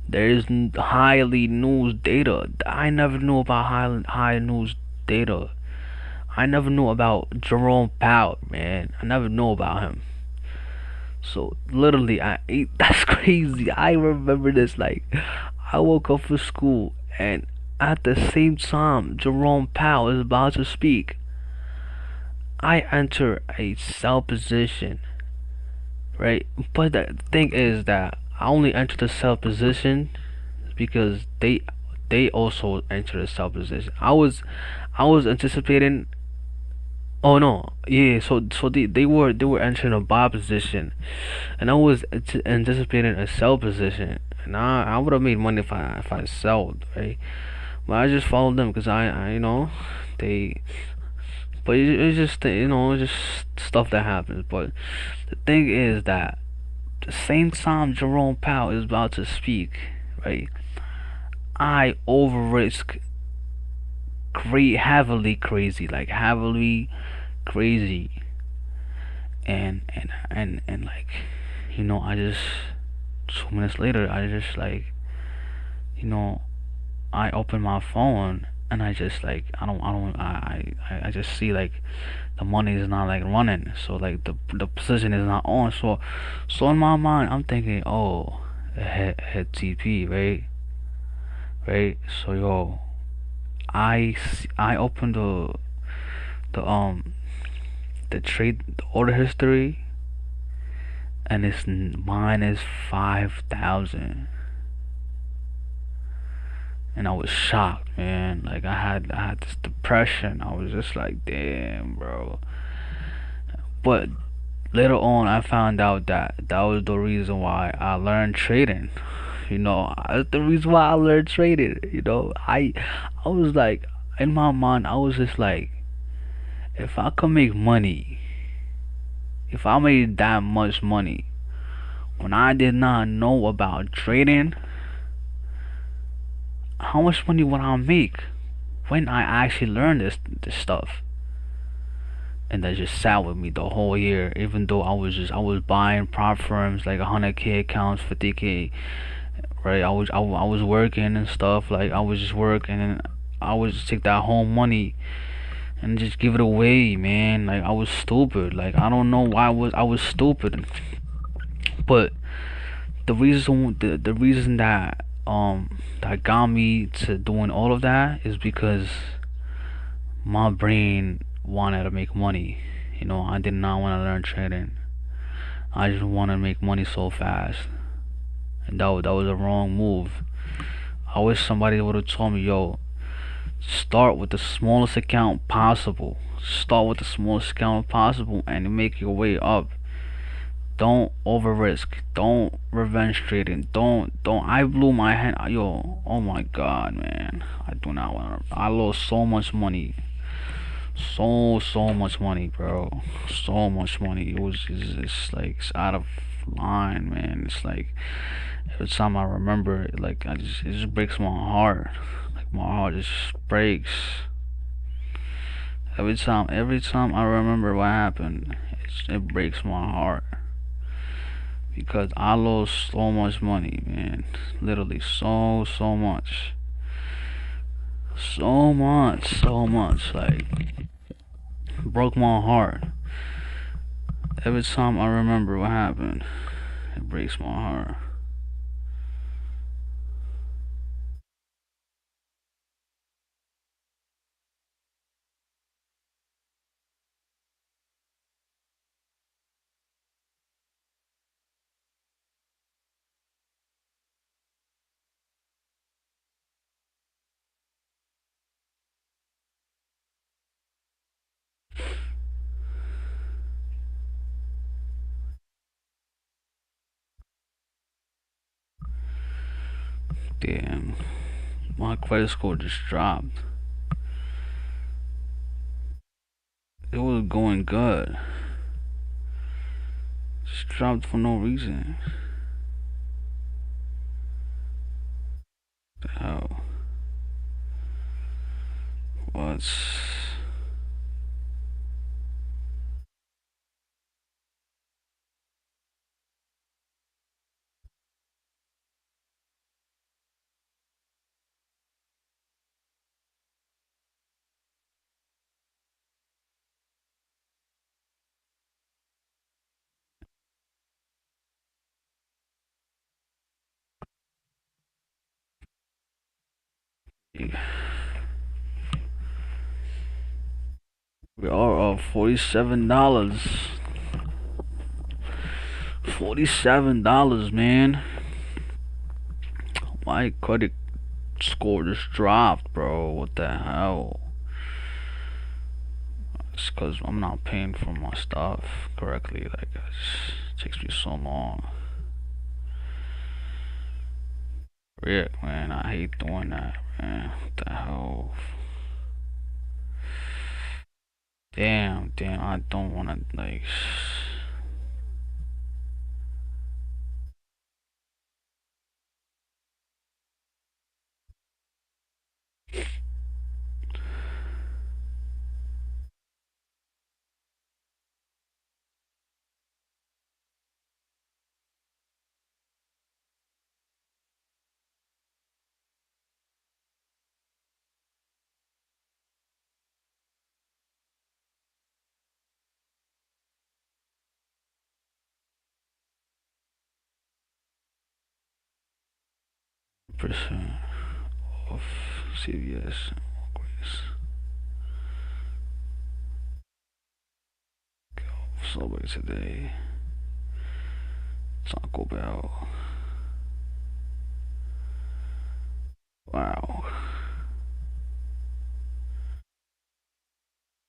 there is highly news data. I never knew about high news data. I never knew about Jerome Powell, man. I never knew about him. So literally, that's crazy. I remember this. Like, I woke up for school, and at the same time Jerome Powell is about to speak, I enter a sell position, right? But the thing is that I only enter the sell position because they also enter the sell position. I was anticipating. Oh no, yeah. So they were entering a buy position, and I was anticipating a sell position, and I would have made money if I sold, right? But I just followed them because they. But it's just it's just stuff that happens. But the thing is that the same time Jerome Powell is about to speak, right? I over risk great heavily crazy, like heavily crazy, and like I just 2 minutes later I just like you know I open my phone, and I just like I don't I just see like the money is not like running, so like the position is not on, so in my mind I'm thinking, oh, hit TP, right. So I opened the the trade, the order history, and it's minus 5,000, and I was shocked, man. Like I had this depression. I was just like, damn, bro. But later on, I found out that that was the reason why I learned trading. That's the reason why I learned trading. I was like, in my mind, I was just like, if I could make money, if I made that much money when I did not know about trading, how much money would I make when I actually learned this stuff? And that just sat with me the whole year. Even though I was buying prop firms like 100K accounts, 50K, right? I was working and stuff. Like I was just working, and I would just take that whole money and just give it away, man. Like I was stupid. Like I don't know why I was stupid. But the reason that got me to doing all of that is because my brain wanted to make money. I did not want to learn trading. I just want to make money so fast, and that was a wrong move. I wish somebody would have told me, yo, Start with the smallest account possible. Start with the smallest account possible and make your way up. Don't over risk. Don't revenge trading. Don't. I blew my hand. Yo, oh my god, man. I do not want to. I lost so much money. So much money, bro. So much money. It's like it's out of line, man. It's like every time I remember it, like it just breaks my heart. Like my heart just breaks. Every time I remember what happened, it breaks my heart because I lost so much money, man. Literally so much, so much. Like broke my heart. Every time I remember what happened, it breaks my heart. Damn, my credit score just dropped. It was going good, just dropped for no reason. The hell? What's we are up $47. $47, man. My credit score just dropped, bro. What the hell? It's because I'm not paying for my stuff correctly. Like, it takes me so long. Rick, man, I hate doing that, man. What the hell? Damn, I don't wanna, like. Percent of CVS. Subway today. Taco Bell. Wow.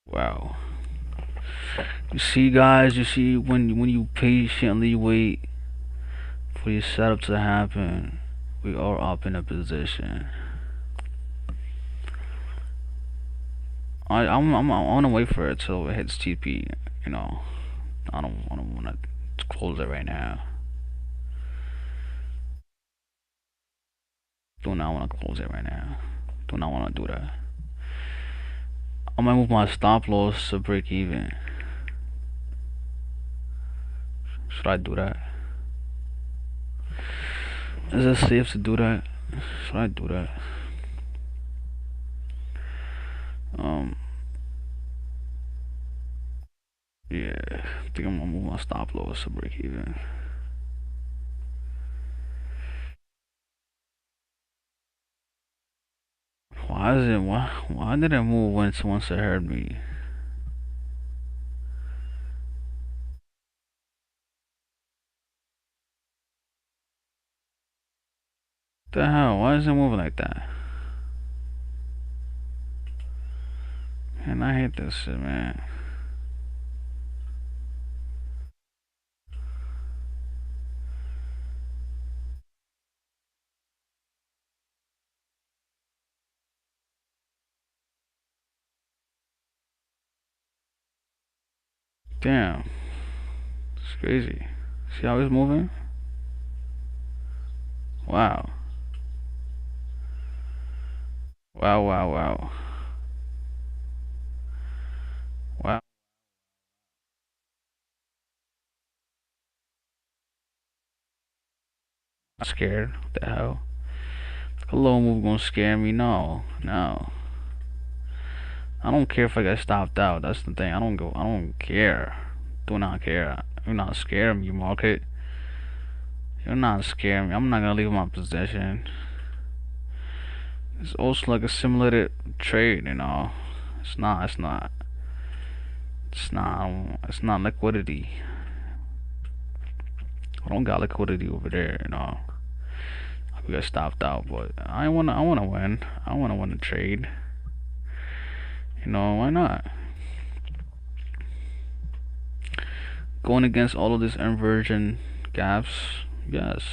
Wow. You see, guys, you see when you patiently wait for your setup to happen, we are up in a position. I wanna wait for it till it hits TP. You know, I don't wanna close it right now. Do not wanna close it right now. Do not wanna do that. I might move my stop loss to break even. Should I do that? Is it safe to do that? Should I do that? Um, yeah, I think I'm gonna move my stop loss to break even. Why did it move once it heard me? The hell? Why is it moving like that? And I hate this shit, man. Damn, it's crazy. See how he's moving? Wow. Wow, wow, wow. Wow. I'm scared. What the hell? A low move gonna scare me? No, no. I don't care if I get stopped out. That's the thing. I don't go. I don't care. Do not care. You're not scaring me, market. You're not scaring me. I'm not gonna leave my possession. It's also like a simulated trade, you know. It's not. It's not. It's not. It's not liquidity. I don't got liquidity over there, you know. We got stopped out, but I wanna. I wanna win. I wanna win a trade. You know why not? Going against all of these inversion gaps. Yes.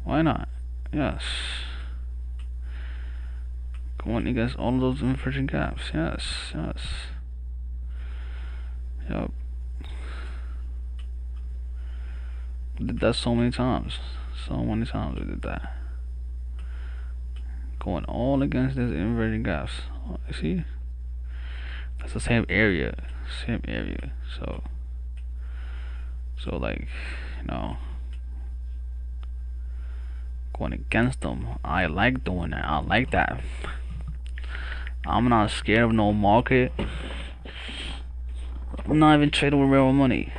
Why not? Yes. Going against all of those inversion gaps. Yes. Yes. Yep. We did that so many times. So many times we did that. Going all against these inversion gaps. Oh, you see? That's the same area. Same area. So like, you know, going against them. I like doing that. I like that. I'm not scared of no market. I'm not even trading with real money.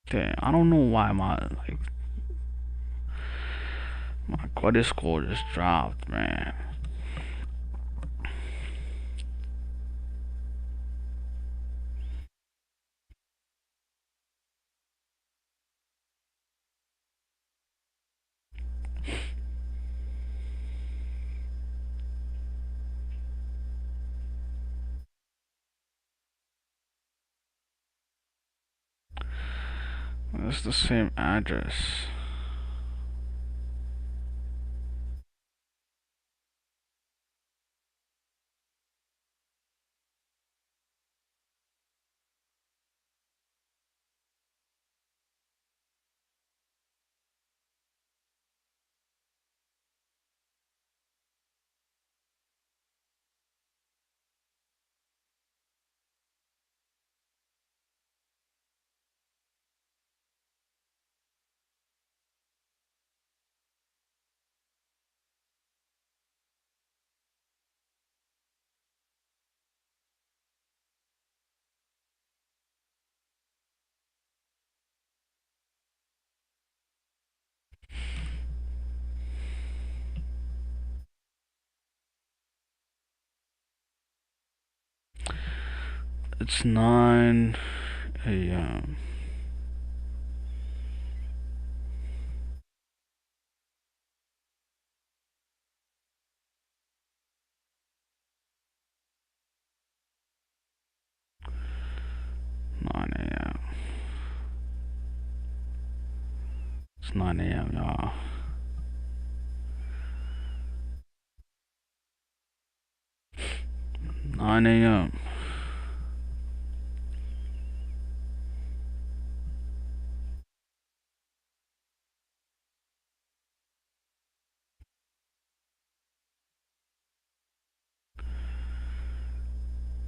Damn, I don't know why my credit score just dropped, man. It's the same address. It's 9 a.m. 9 a.m. It's 9 a.m. y'all. 9 a.m.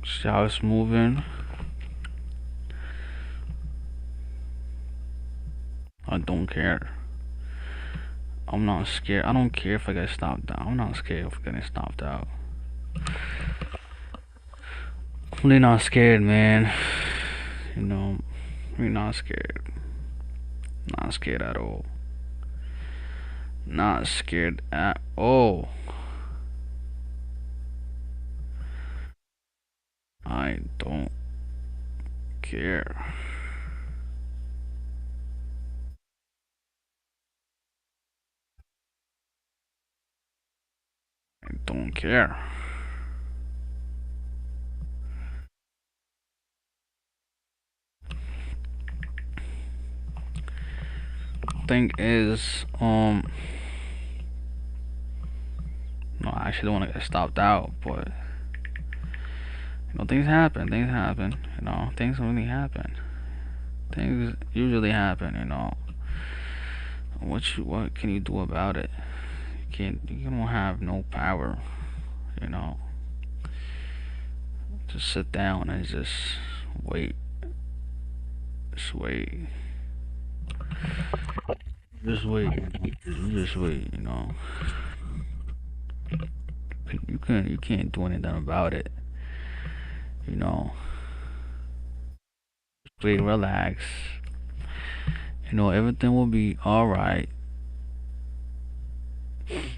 See how it's moving? I don't care. I'm not scared. I don't care if I get stopped out. I'm not scared of getting stopped out. I'm really not scared, man. You know, really not scared. Not scared at all. Not scared at all. I don't care. don't care. Thing is, no, I actually don't want to get stopped out, but things happen. Things happen. Things really happen. Things usually happen. What can you do about it? You can't. You don't have no power. You know. Just sit down and just wait. Just wait. Just wait. Just wait. You can't do anything about it. You know. Wait, relax. Everything will be alright.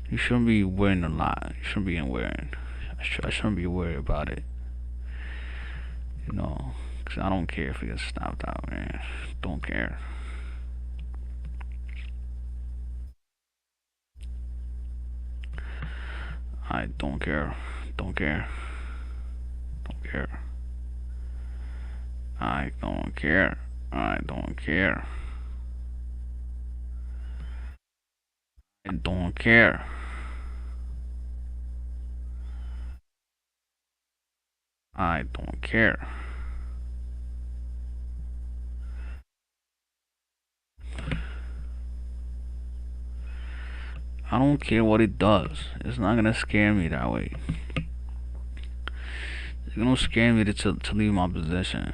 You shouldn't be worrying a lot. You shouldn't be worrying. I shouldn't be worried about it. Cause I don't care if it gets stopped out, man. Don't care. I don't care. Don't care. Don't care. I don't care. I don't care. I don't care. I don't care. I don't care what it does. It's not gonna scare me that way. It's gonna scare me to leave my position.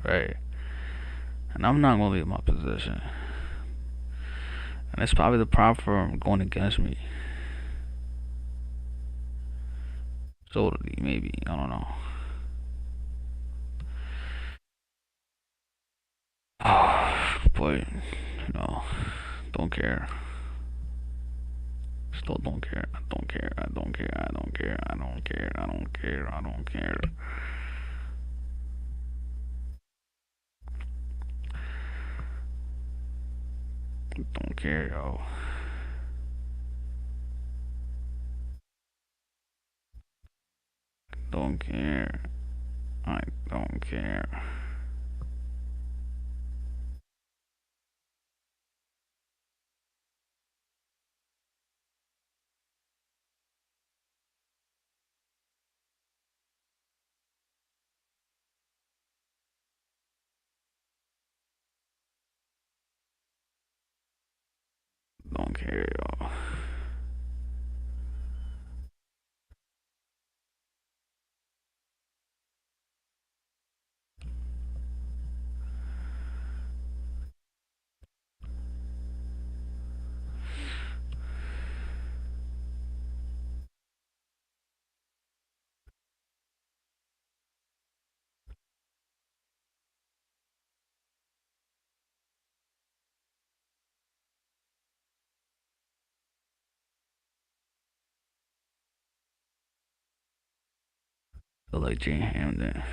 Right. And I'm not gonna leave my position. And that's probably the problem for going against me. Totally, maybe. I don't know. But, don't care. Still don't care. I don't care. I don't care. I don't care. I don't care. I don't care. I don't care. Don't care, yo. Don't care. I don't care. Don't care, yo. Feel like Jane Hamden.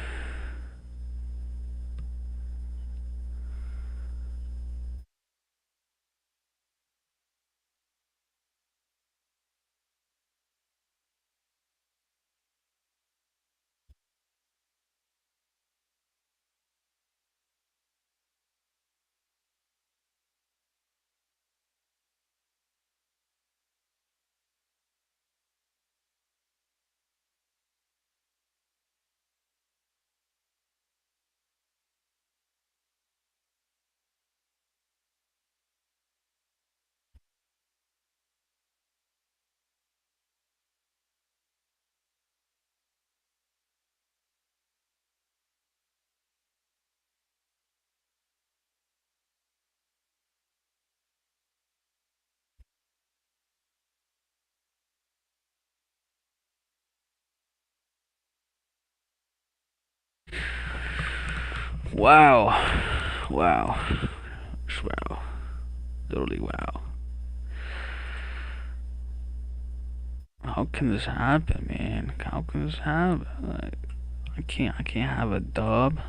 Wow. Wow. Wow. Literally wow. How can this happen, man? How can this happen? Like, I can't have a dub.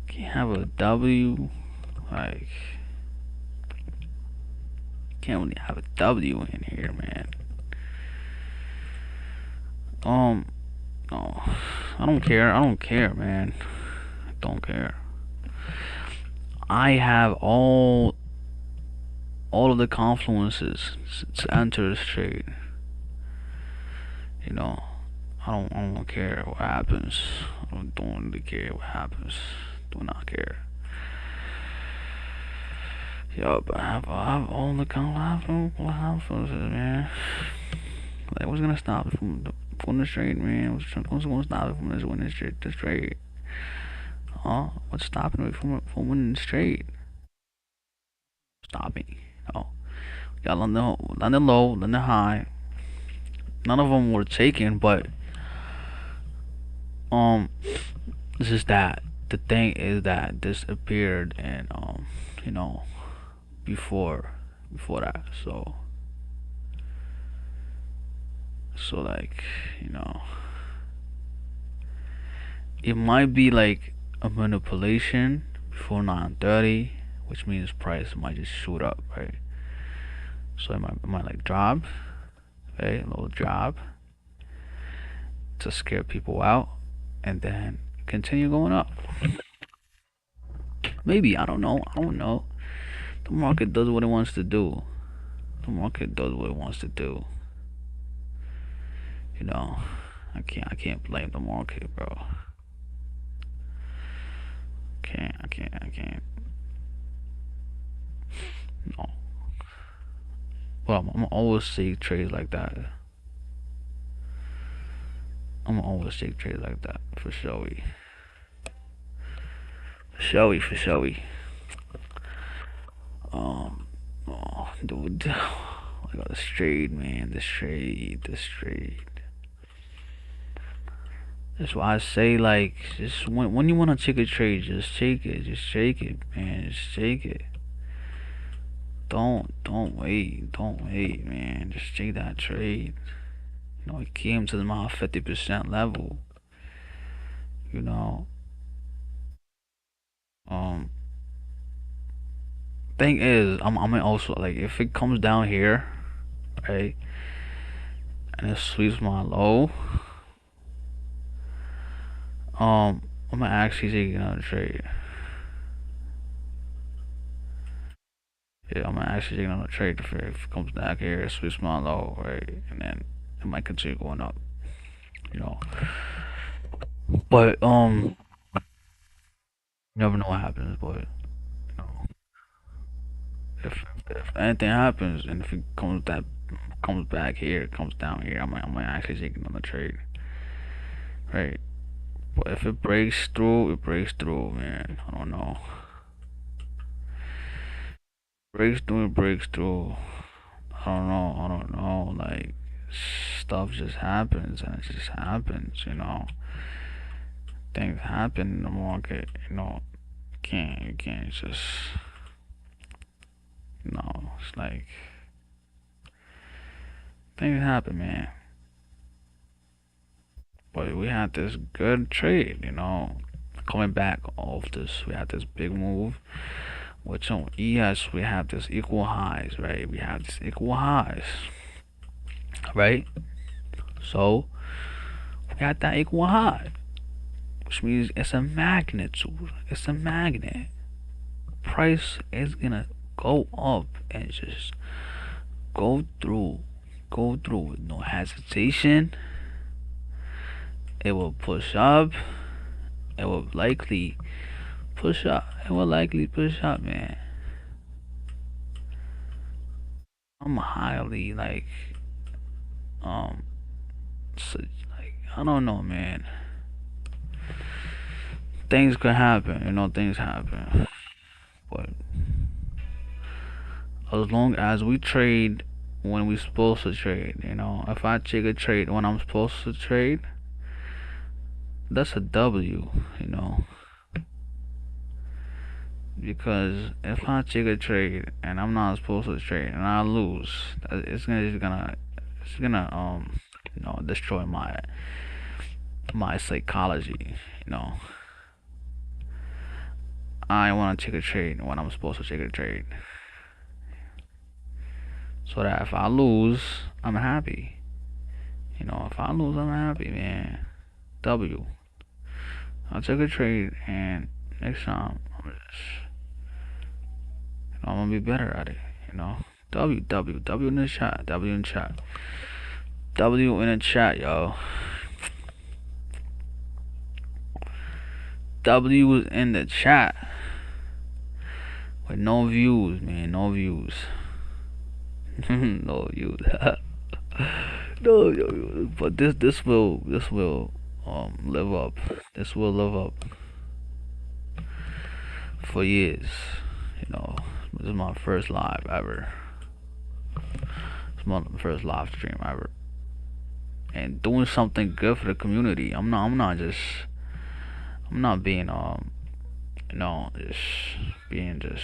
Can't have a W. Like, can't really have a W in here, man. Um, no, I don't care. I don't care, man. I don't care. I have all of the confluences to enter this trade. You know, I don't care what happens. Don't really care what happens. Do not care. Yo, but I have all the confluences, man. Like, what's gonna stop it from the trade, man? What's gonna stop it from this winning this trade? Huh? What's stopping me from winning this trade? Stopping. Oh, got London low, London high. None of them were taken, but um, this is that. The thing is that this appeared and you know, before that. So like, you know, it might be like a manipulation before 9:30, which means price might just shoot up, right? So it might like drop, right? A little drop to scare people out, and then continue going up. Maybe, I don't know. I don't know. The market does what it wants to do. The market does what it wants to do. You know, I can't blame the market, bro. I can't. No. Well, I'm gonna always see trades like that. I'm gonna always take trades like that for sure. For sure. Oh, dude. I got this trade, man. This trade. That's why I say, like, just when you wanna take a trade, just take it. Just take it, man. Just take it. Don't wait. Don't wait, man. Just take that trade. You know, it came to my 50% level. You know, um, thing is, I'm also like, if it comes down here, right, and it sweeps my low, I'm gonna actually take another trade. Yeah, I'm gonna actually take another trade if it comes back here, sweeps my low, right, and then it might continue going up. You know, but you never know what happens. But you know, if anything happens, and if it comes back here, comes down here, I might actually take another trade, right? But if it breaks through, it breaks through, man. I don't know. Breaks through, it breaks through. I don't know. I don't know. Like, stuff just happens, and it just happens. You know, things happen in the market. You know, you can't just, you know, it's like things happen, man. But we had this good trade, you know, coming back off this. We had this big move, which on ES we have this equal highs, right? We have this equal highs, right? So we had that equal high, which means it's a magnitude. It's a magnet. Price is gonna go up and just go through, go through with no hesitation. It will push up. It will likely push up. It will likely push up, man. I'm highly like um so, like I don't know, man. Things could happen, you know, things happen. But as long as we trade when we supposed to trade, you know, if I take a trade when I'm supposed to trade, that's a W, you know. Because if I take a trade and I'm not supposed to trade and I lose, it's gonna you know, destroy my psychology, you know. I want to take a trade when I'm supposed to take a trade, so that if I lose, I'm happy. If I lose, I'm happy, man. W. I took a trade, and next time I'm gonna be better at it. You know. W in the chat. W in the chat. W in the chat, yo. W is in the chat with no views, man. No views. No views. No, but this will live up. This will live up for years. This is my first live ever. It's my first live stream ever, and doing something good for the community. I'm not being just being just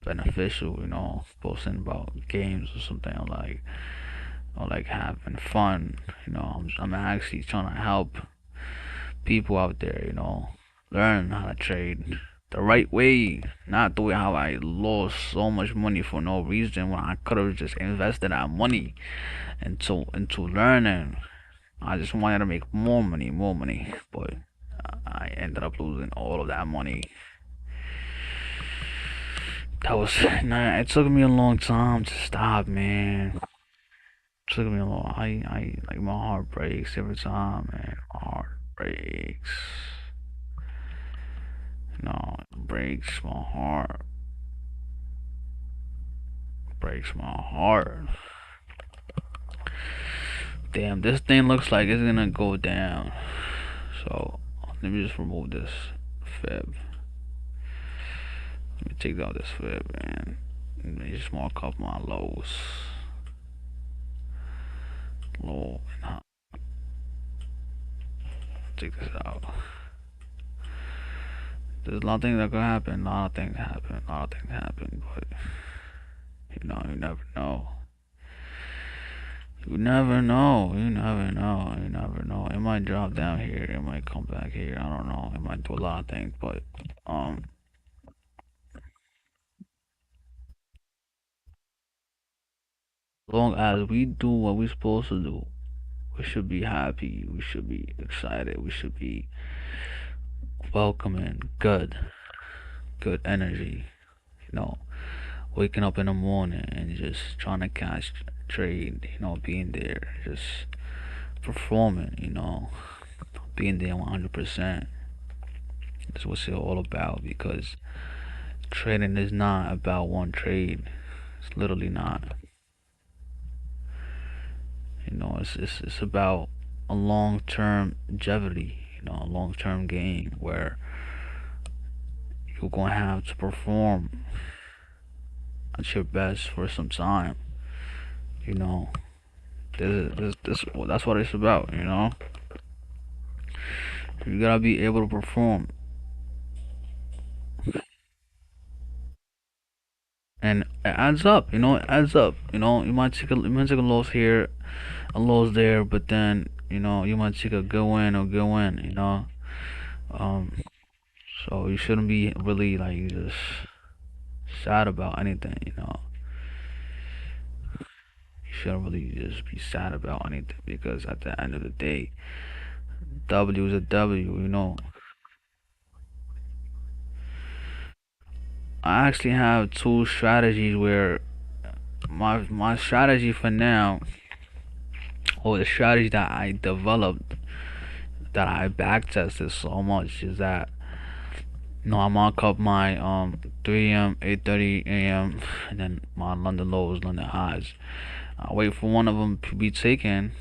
beneficial. Posting about games or something or like having fun. I'm actually trying to help people out there, learn how to trade the right way, not the way how I lost so much money for no reason when I could have just invested that money into learning. I just wanted to make more money, but I ended up losing all of that money. That was nah. It took me a long time to stop, man. It took me a long. I like my heart breaks every time, man. My heart breaks. No, it breaks my heart. Breaks my heart. Damn, this thing looks like it's gonna go down. So let me just remove this fib. Let me take out this fib and let me just mark up my lows. Low and high. Take this out. There's a lot of things that could happen. A lot of things happen. A lot of things happen. But you never know. You never know. You never know. You never know. It might drop down here. It might come back here. I don't know. It might do a lot of things. But as long as we do what we're supposed to do, we should be happy. We should be excited. We should be welcoming good energy. You know, waking up in the morning and just trying to catch trade. Being there, just performing. Being there 100%. That's what it's all about because trading is not about one trade. It's literally not. It's about a long term longevity. A long term game where you're gonna have to perform at your best for some time. You know, that's what it's about. You gotta be able to perform, and it adds up. It adds up. You might take a loss here, a loss there, but then you might take a good win or good win. Um, so you shouldn't be really like just sad about anything. You shouldn't really just be sad about anything because at the end of the day, W is a W. I actually have two strategies where my strategy for now, or the strategy that I developed, that I back tested so much, is that I mark up my 3 a.m., 8:30 a.m., and then my London lows, London highs. I wait for one of them to be taken,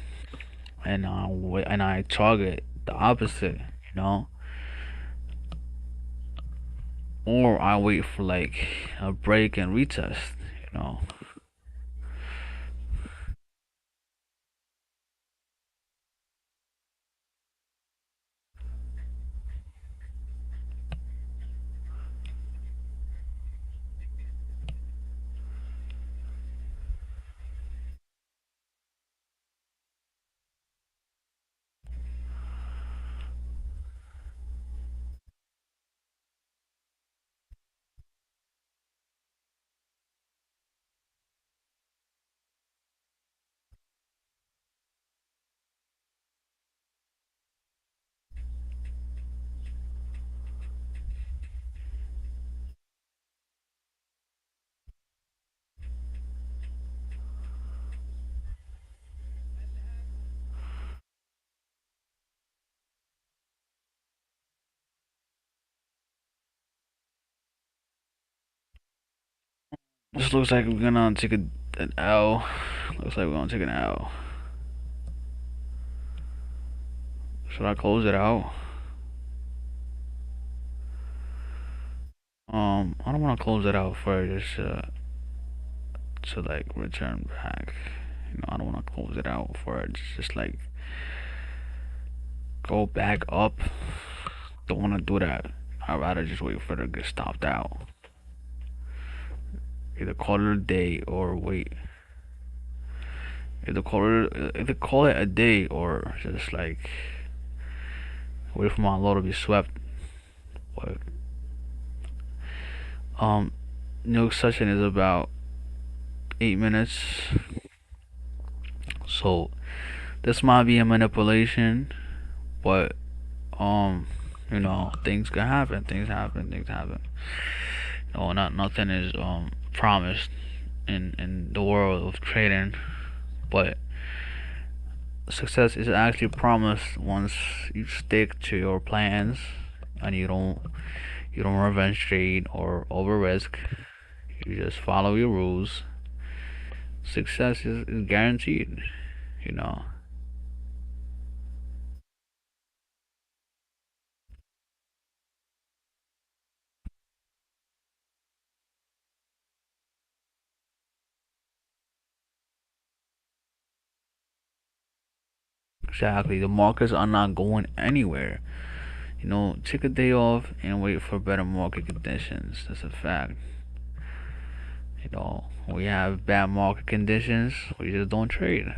and I target the opposite, or I wait for like a break and retest, you know. This looks like we're gonna take an L. Looks like we're gonna take an L. Should I close it out? I don't want to close it out first, just to like return back. I don't want to close it out for it. Just like go back up. Don't want to do that. I'd rather just wait for it to get stopped out. Either call it a day or wait. Either call it a day or just like wait for my load to be swept. But um, new session is about 8 minutes. So this might be a manipulation, but um, things can happen. Things happen. Things happen. Not nothing is promised in the world of trading, but success is actually promised once you stick to your plans and you don't revenge trade or over risk. You just follow your rules. Success is guaranteed. You know exactly. The markets are not going anywhere. Take a day off and wait for better market conditions. That's a fact. We have bad market conditions. We just don't trade.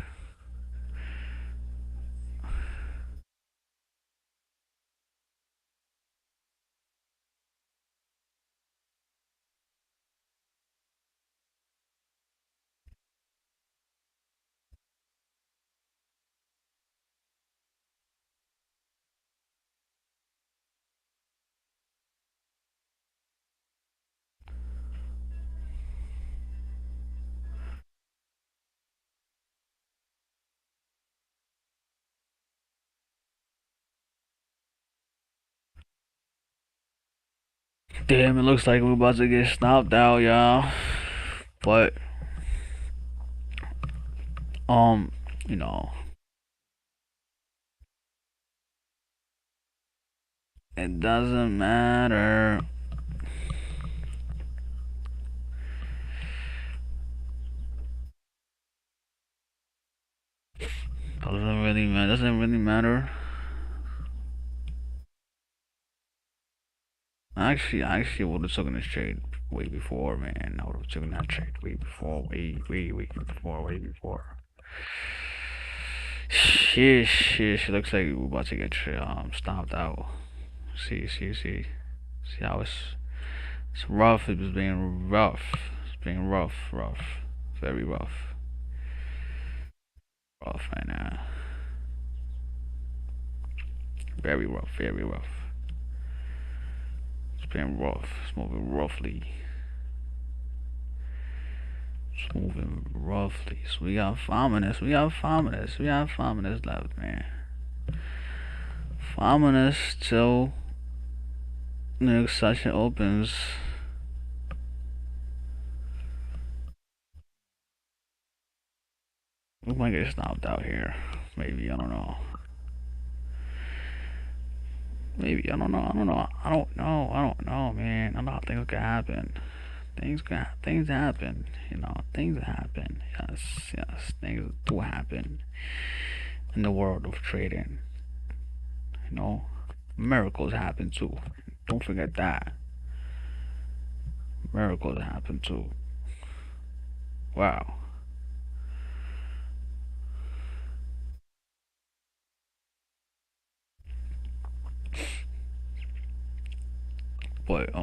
Damn, it looks like we're about to get stopped out, y'all. But um, you know, it doesn't matter. Doesn't really matter. I actually would have taken this trade way before, man. I would have taken that trade way before, way before. Shit. Looks like we're about to get stopped out. See. See how it's rough. It was being rough. It's being rough, very rough right now. Very rough. It's being rough. It's moving roughly. It's moving roughly. So we got 5 minutes. We have 5 minutes left, man. 5 minutes till the next session opens. We might get stopped out here. Maybe, I don't know. Maybe, I don't know. I don't know, man. I know how things can happen. Things happen. Things happen. Yes. Things do happen in the world of trading. You know, miracles happen too. Don't forget that. Miracles happen too. Wow. But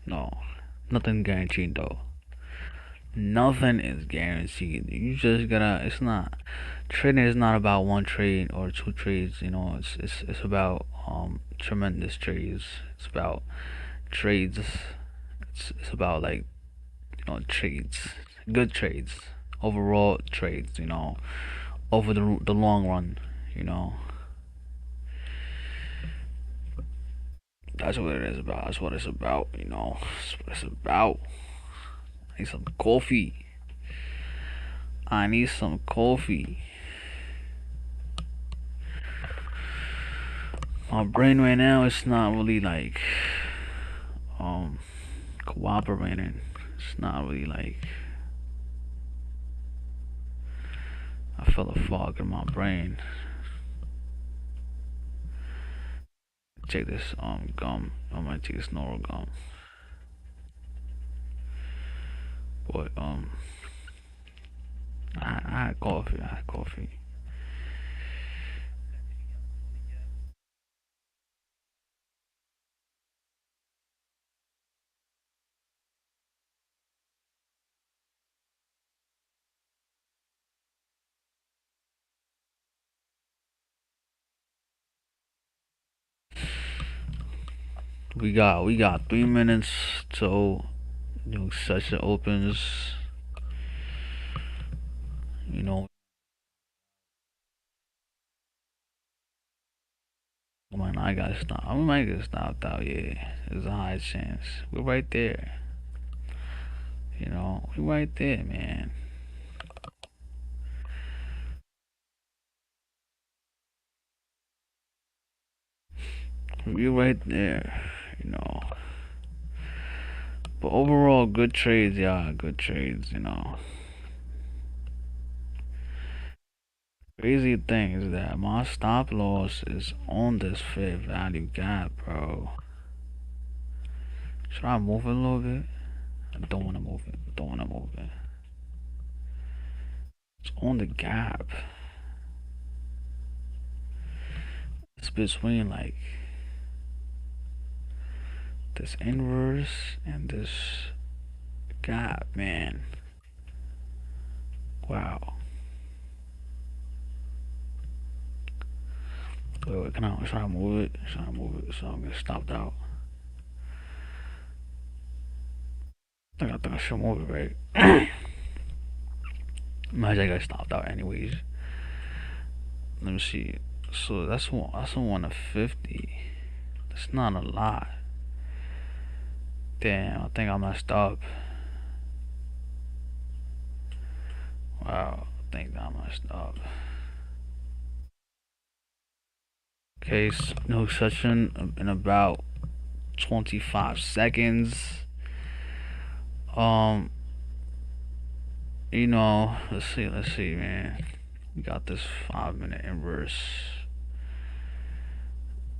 no, nothing guaranteed though. Nothing is guaranteed. You just gotta. It's not. Trading is not about one trade or two trades. It's about tremendous trades. It's about trades. It's about like trades, good trades, overall trades. Over the long run. You know that's what it is about. That's what it's about. That's what it's about. I need some coffee. I need some coffee. My brain right now is not really like um cooperating. It's not really like I feel a fog in my brain. Take this gum. I might take this normal gum. But I had coffee. I had coffee. We got 3 minutes till new session opens. You know, I gotta stop. I might get stopped out. Yeah, there's a high chance. We're right there. We're right there, man. We're right there. You know. But overall, good trades. Yeah, good trades. Crazy thing is that my stop loss is on this fair value gap, bro. Should I move it a little bit? I don't want to move it. I don't want to move it. It's on the gap. It's between like this inverse and this gap, man. Wow. Wait, can I try to move it? Try to move it so I'm gonna stop out. I think I should move it, right? Imagine I got stopped out anyways. Let me see. So that's a 1 to 50. That's not a lot. Damn, I think I messed up. Wow, I think I messed up. Case no session in about 25 seconds. Um, let's see, man. We got this 5 minute inverse.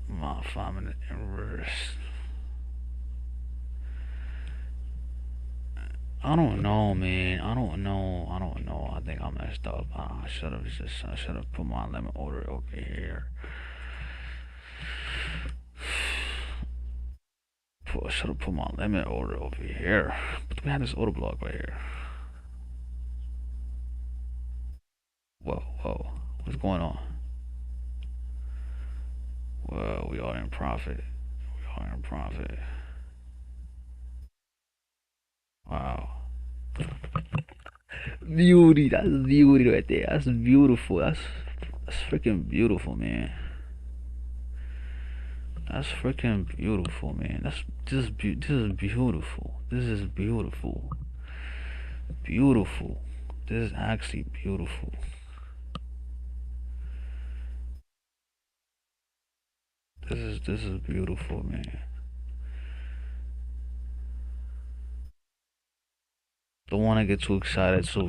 My 5 minute inverse. I don't know, man. I don't know. I don't know. I think I messed up. I should have put my limit order over here. I should have put my limit order over here. But we had this order block right here. Whoa, whoa. What's going on? Whoa, we are in profit. We are in profit. Wow. Beauty. That's beauty right there. That's beautiful. That's freaking beautiful, man. That's freaking beautiful, man. This is beautiful. This is beautiful. Beautiful. This is actually beautiful. This is beautiful, man. Don't want to get too excited, so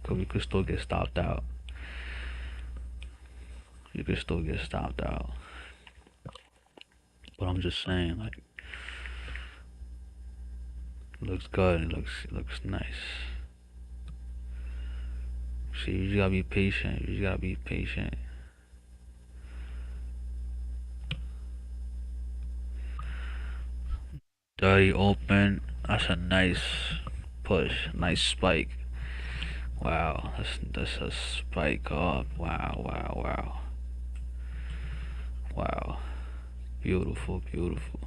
cause we could still get stopped out. You could still get stopped out. But I'm just saying, like, it looks good. It looks nice. See, you just gotta be patient. You just gotta be patient. Dirty open. That's a nice push. Nice spike. Wow, that's a spike up. Wow, wow, wow. Wow. Beautiful, beautiful.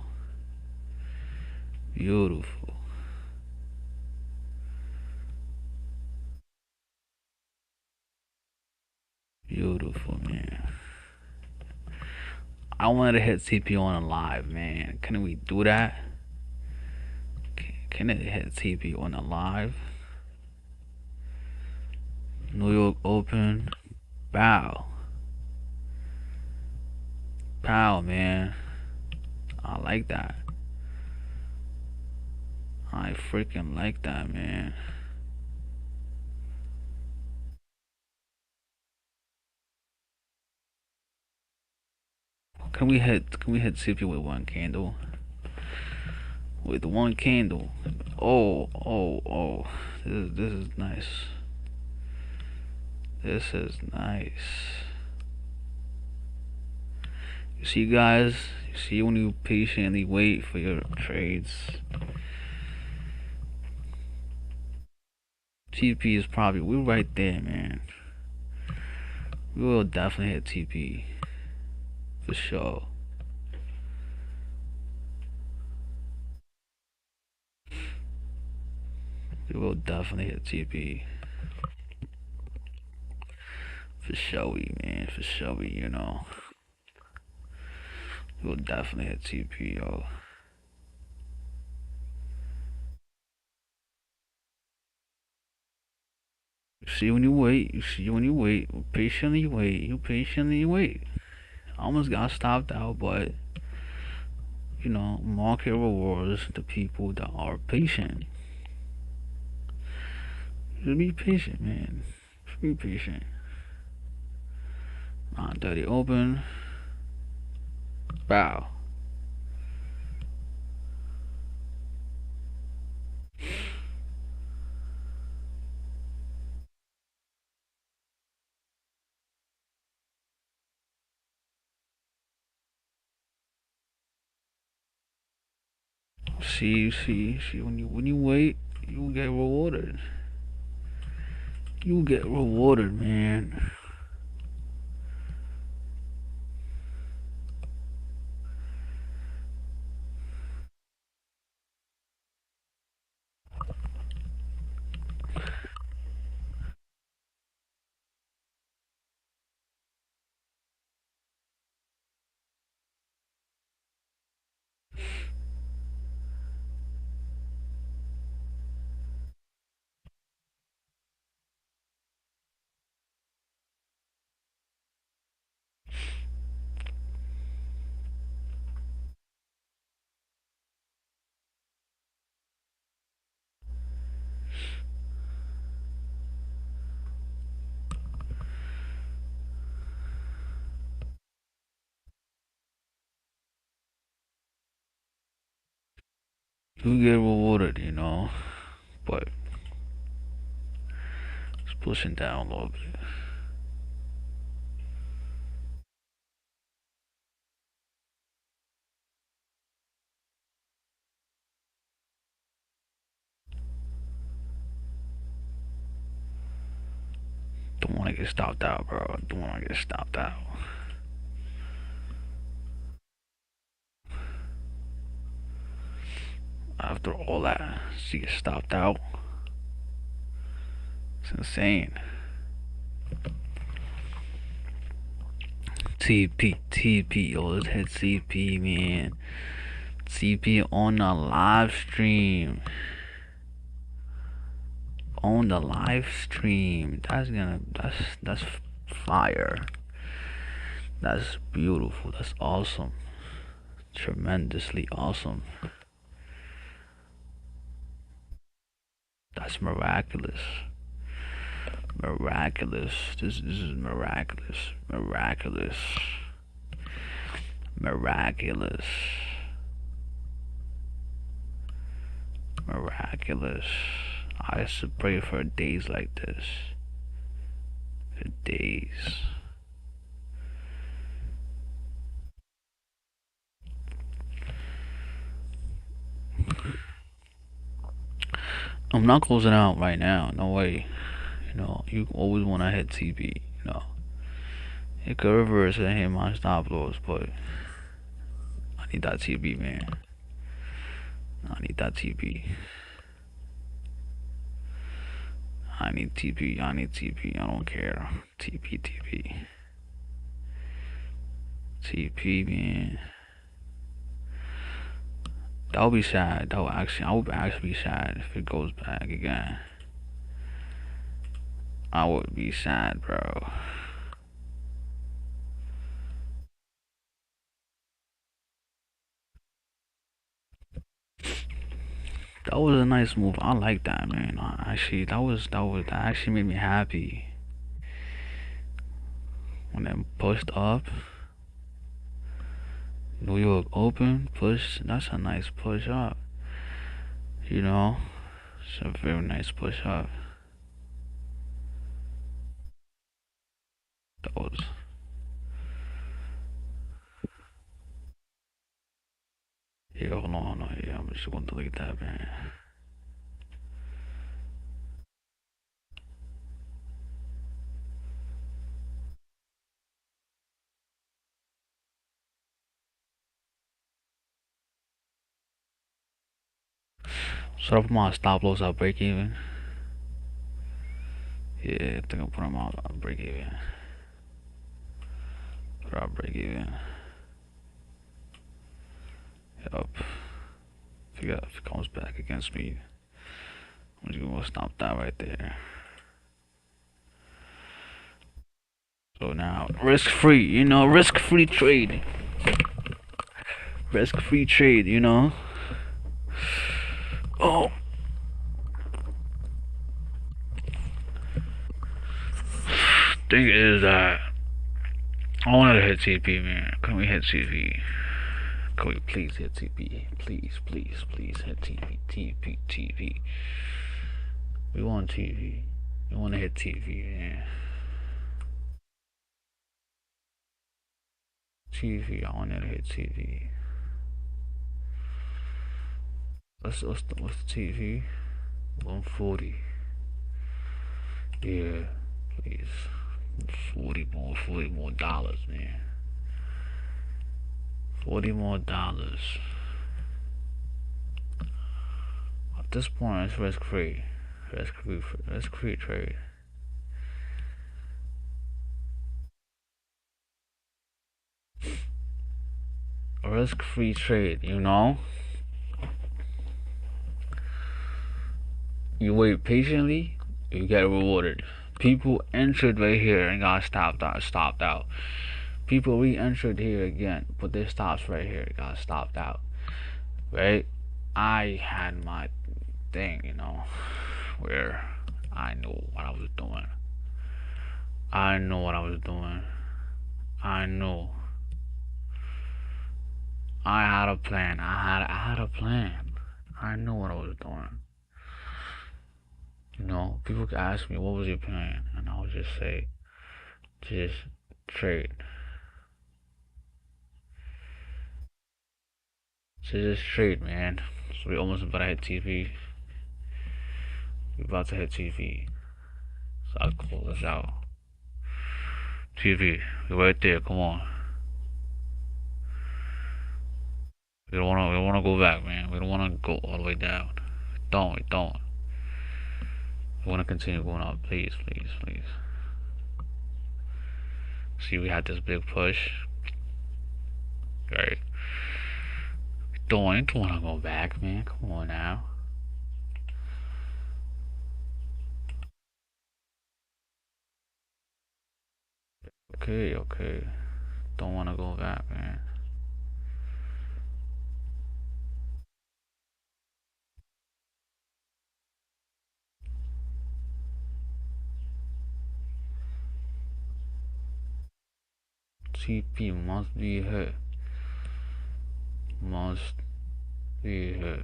Beautiful. Beautiful, man. I wanted to hit CP on a live, man. Can we do that? Can it hit TP on a live? New York Open. Bow. Pow, man. I like that. I freaking like that, man. Can we hit CP with one candle? With one candle. Oh, oh, oh. This is nice. This is nice. You see, guys? You see when you patiently wait for your trades. TP is probably we're right there, man. We will definitely hit TP for sure. We will definitely hit TP for sure, man. For sure, you know. We will definitely hit TP, yo. You see when you wait. You see when you wait. You patiently wait. You patiently wait. I almost got stopped out, but market rewards the people that are patient. Just be patient, man. Just be patient. 9:30 open. Bow. See. When you wait, you get rewarded. You get rewarded, man. You get rewarded, but it's pushing down a little bit. Don't want to get stopped out, bro. Don't want to get stopped out. After all that, she gets stopped out. It's insane. TP, yo, let's hit CP, man. CP on the live stream. On the live stream. That's fire. That's beautiful. That's awesome. Tremendously awesome. That's miraculous. Miraculous. This is miraculous. Miraculous. Miraculous. Miraculous. I used to pray for days like this. For days. I'm not closing out right now. No way. You always want to hit TP. It could reverse and hit my stop loss, but I need that TP, man. I need that TP. I need TP. I need TP. I don't care. TP. TP, man. That would be sad. I would actually be sad if it goes back again. I would be sad, bro. That was a nice move. I like that, man. Actually, that actually made me happy when it pushed up. New York open push. That's a nice push up. You know, it's a very nice push up. That was. Yeah, hold on, hold on. Yeah, I'm just going to delete that, man. So I put my stop loss at break even. Yeah, I think I'll put them out at break even. Put out break even. Yup. If it comes back against me, I'm just gonna stop that right there. So now, risk free, risk free trade. Risk free trade, Oh, thing is that I wanted to hit TP, man. Can we hit TP? Can we please hit TP? Please, please, please hit TP, TP, TP. We want TP. We want to hit TP, man. TV. I want to hit TV. What's the TV? 140. Yeah, please. 40 more dollars, man. $40 more. At this point, it's risk free. Risk free trade. A risk free trade, You wait patiently, you get rewarded. People entered right here and got stopped out. People re-entered here again, but their stops right here got stopped out. Right? I had my thing, where I knew what I was doing. I know what I was doing. I knew. I had a plan. I had a plan. I knew what I was doing. People could ask me, what was your plan? And I would just say, just trade. Just trade, man. So we almost about to hit TV. We about to hit TV. So I'll close this out. TV, you're right there. Come on. We don't wanna go back, man. We don't wanna go all the way down. We don't. We wanna continue going up. Please, please, please. See, we had this big push. Right. Don't wanna go back, man. Come on now. Okay, okay. Don't wanna go back, man. TP must be hit. Must be hit.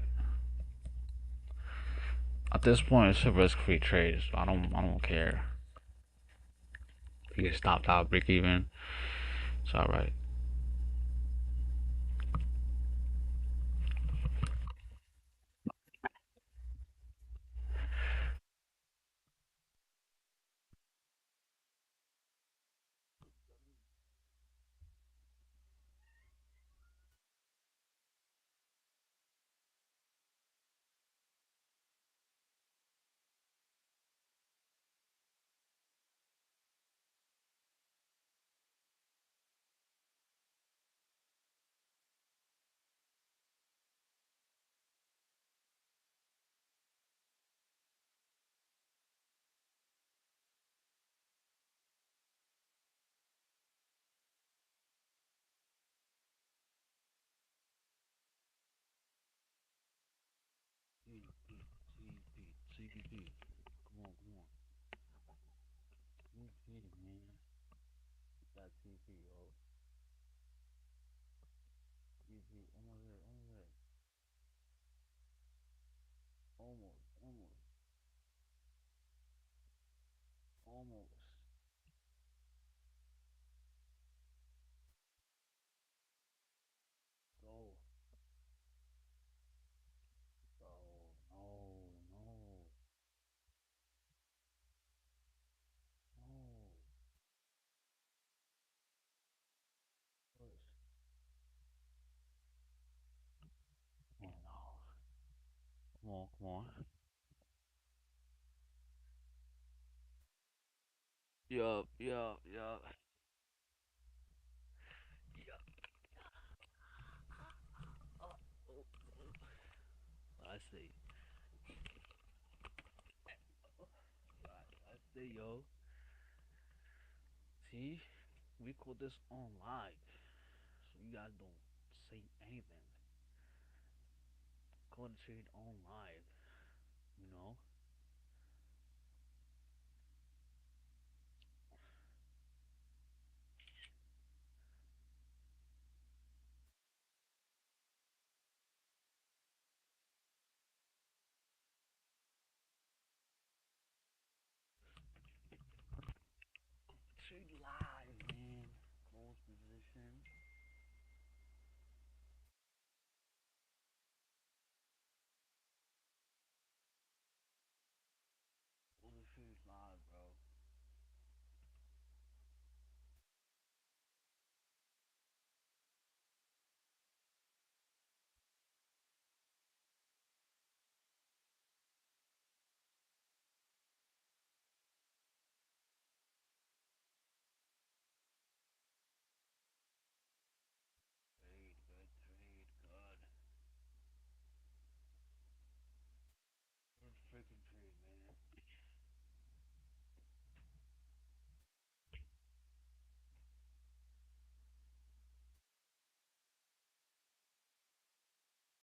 At this point, it's a risk-free trade, so I don't care. You get stopped out, break even. It's all right. got TP, yo. TP, almost there, almost there. Almost, almost, almost. Go. Go. No, no, no. Push. Come on, no. Come on, come on. Yup, yup, yup. Yup. Oh, oh, oh. I see. I see, yo. See, we call this on live, so you guys don't say anything. Call the trade on live, you know.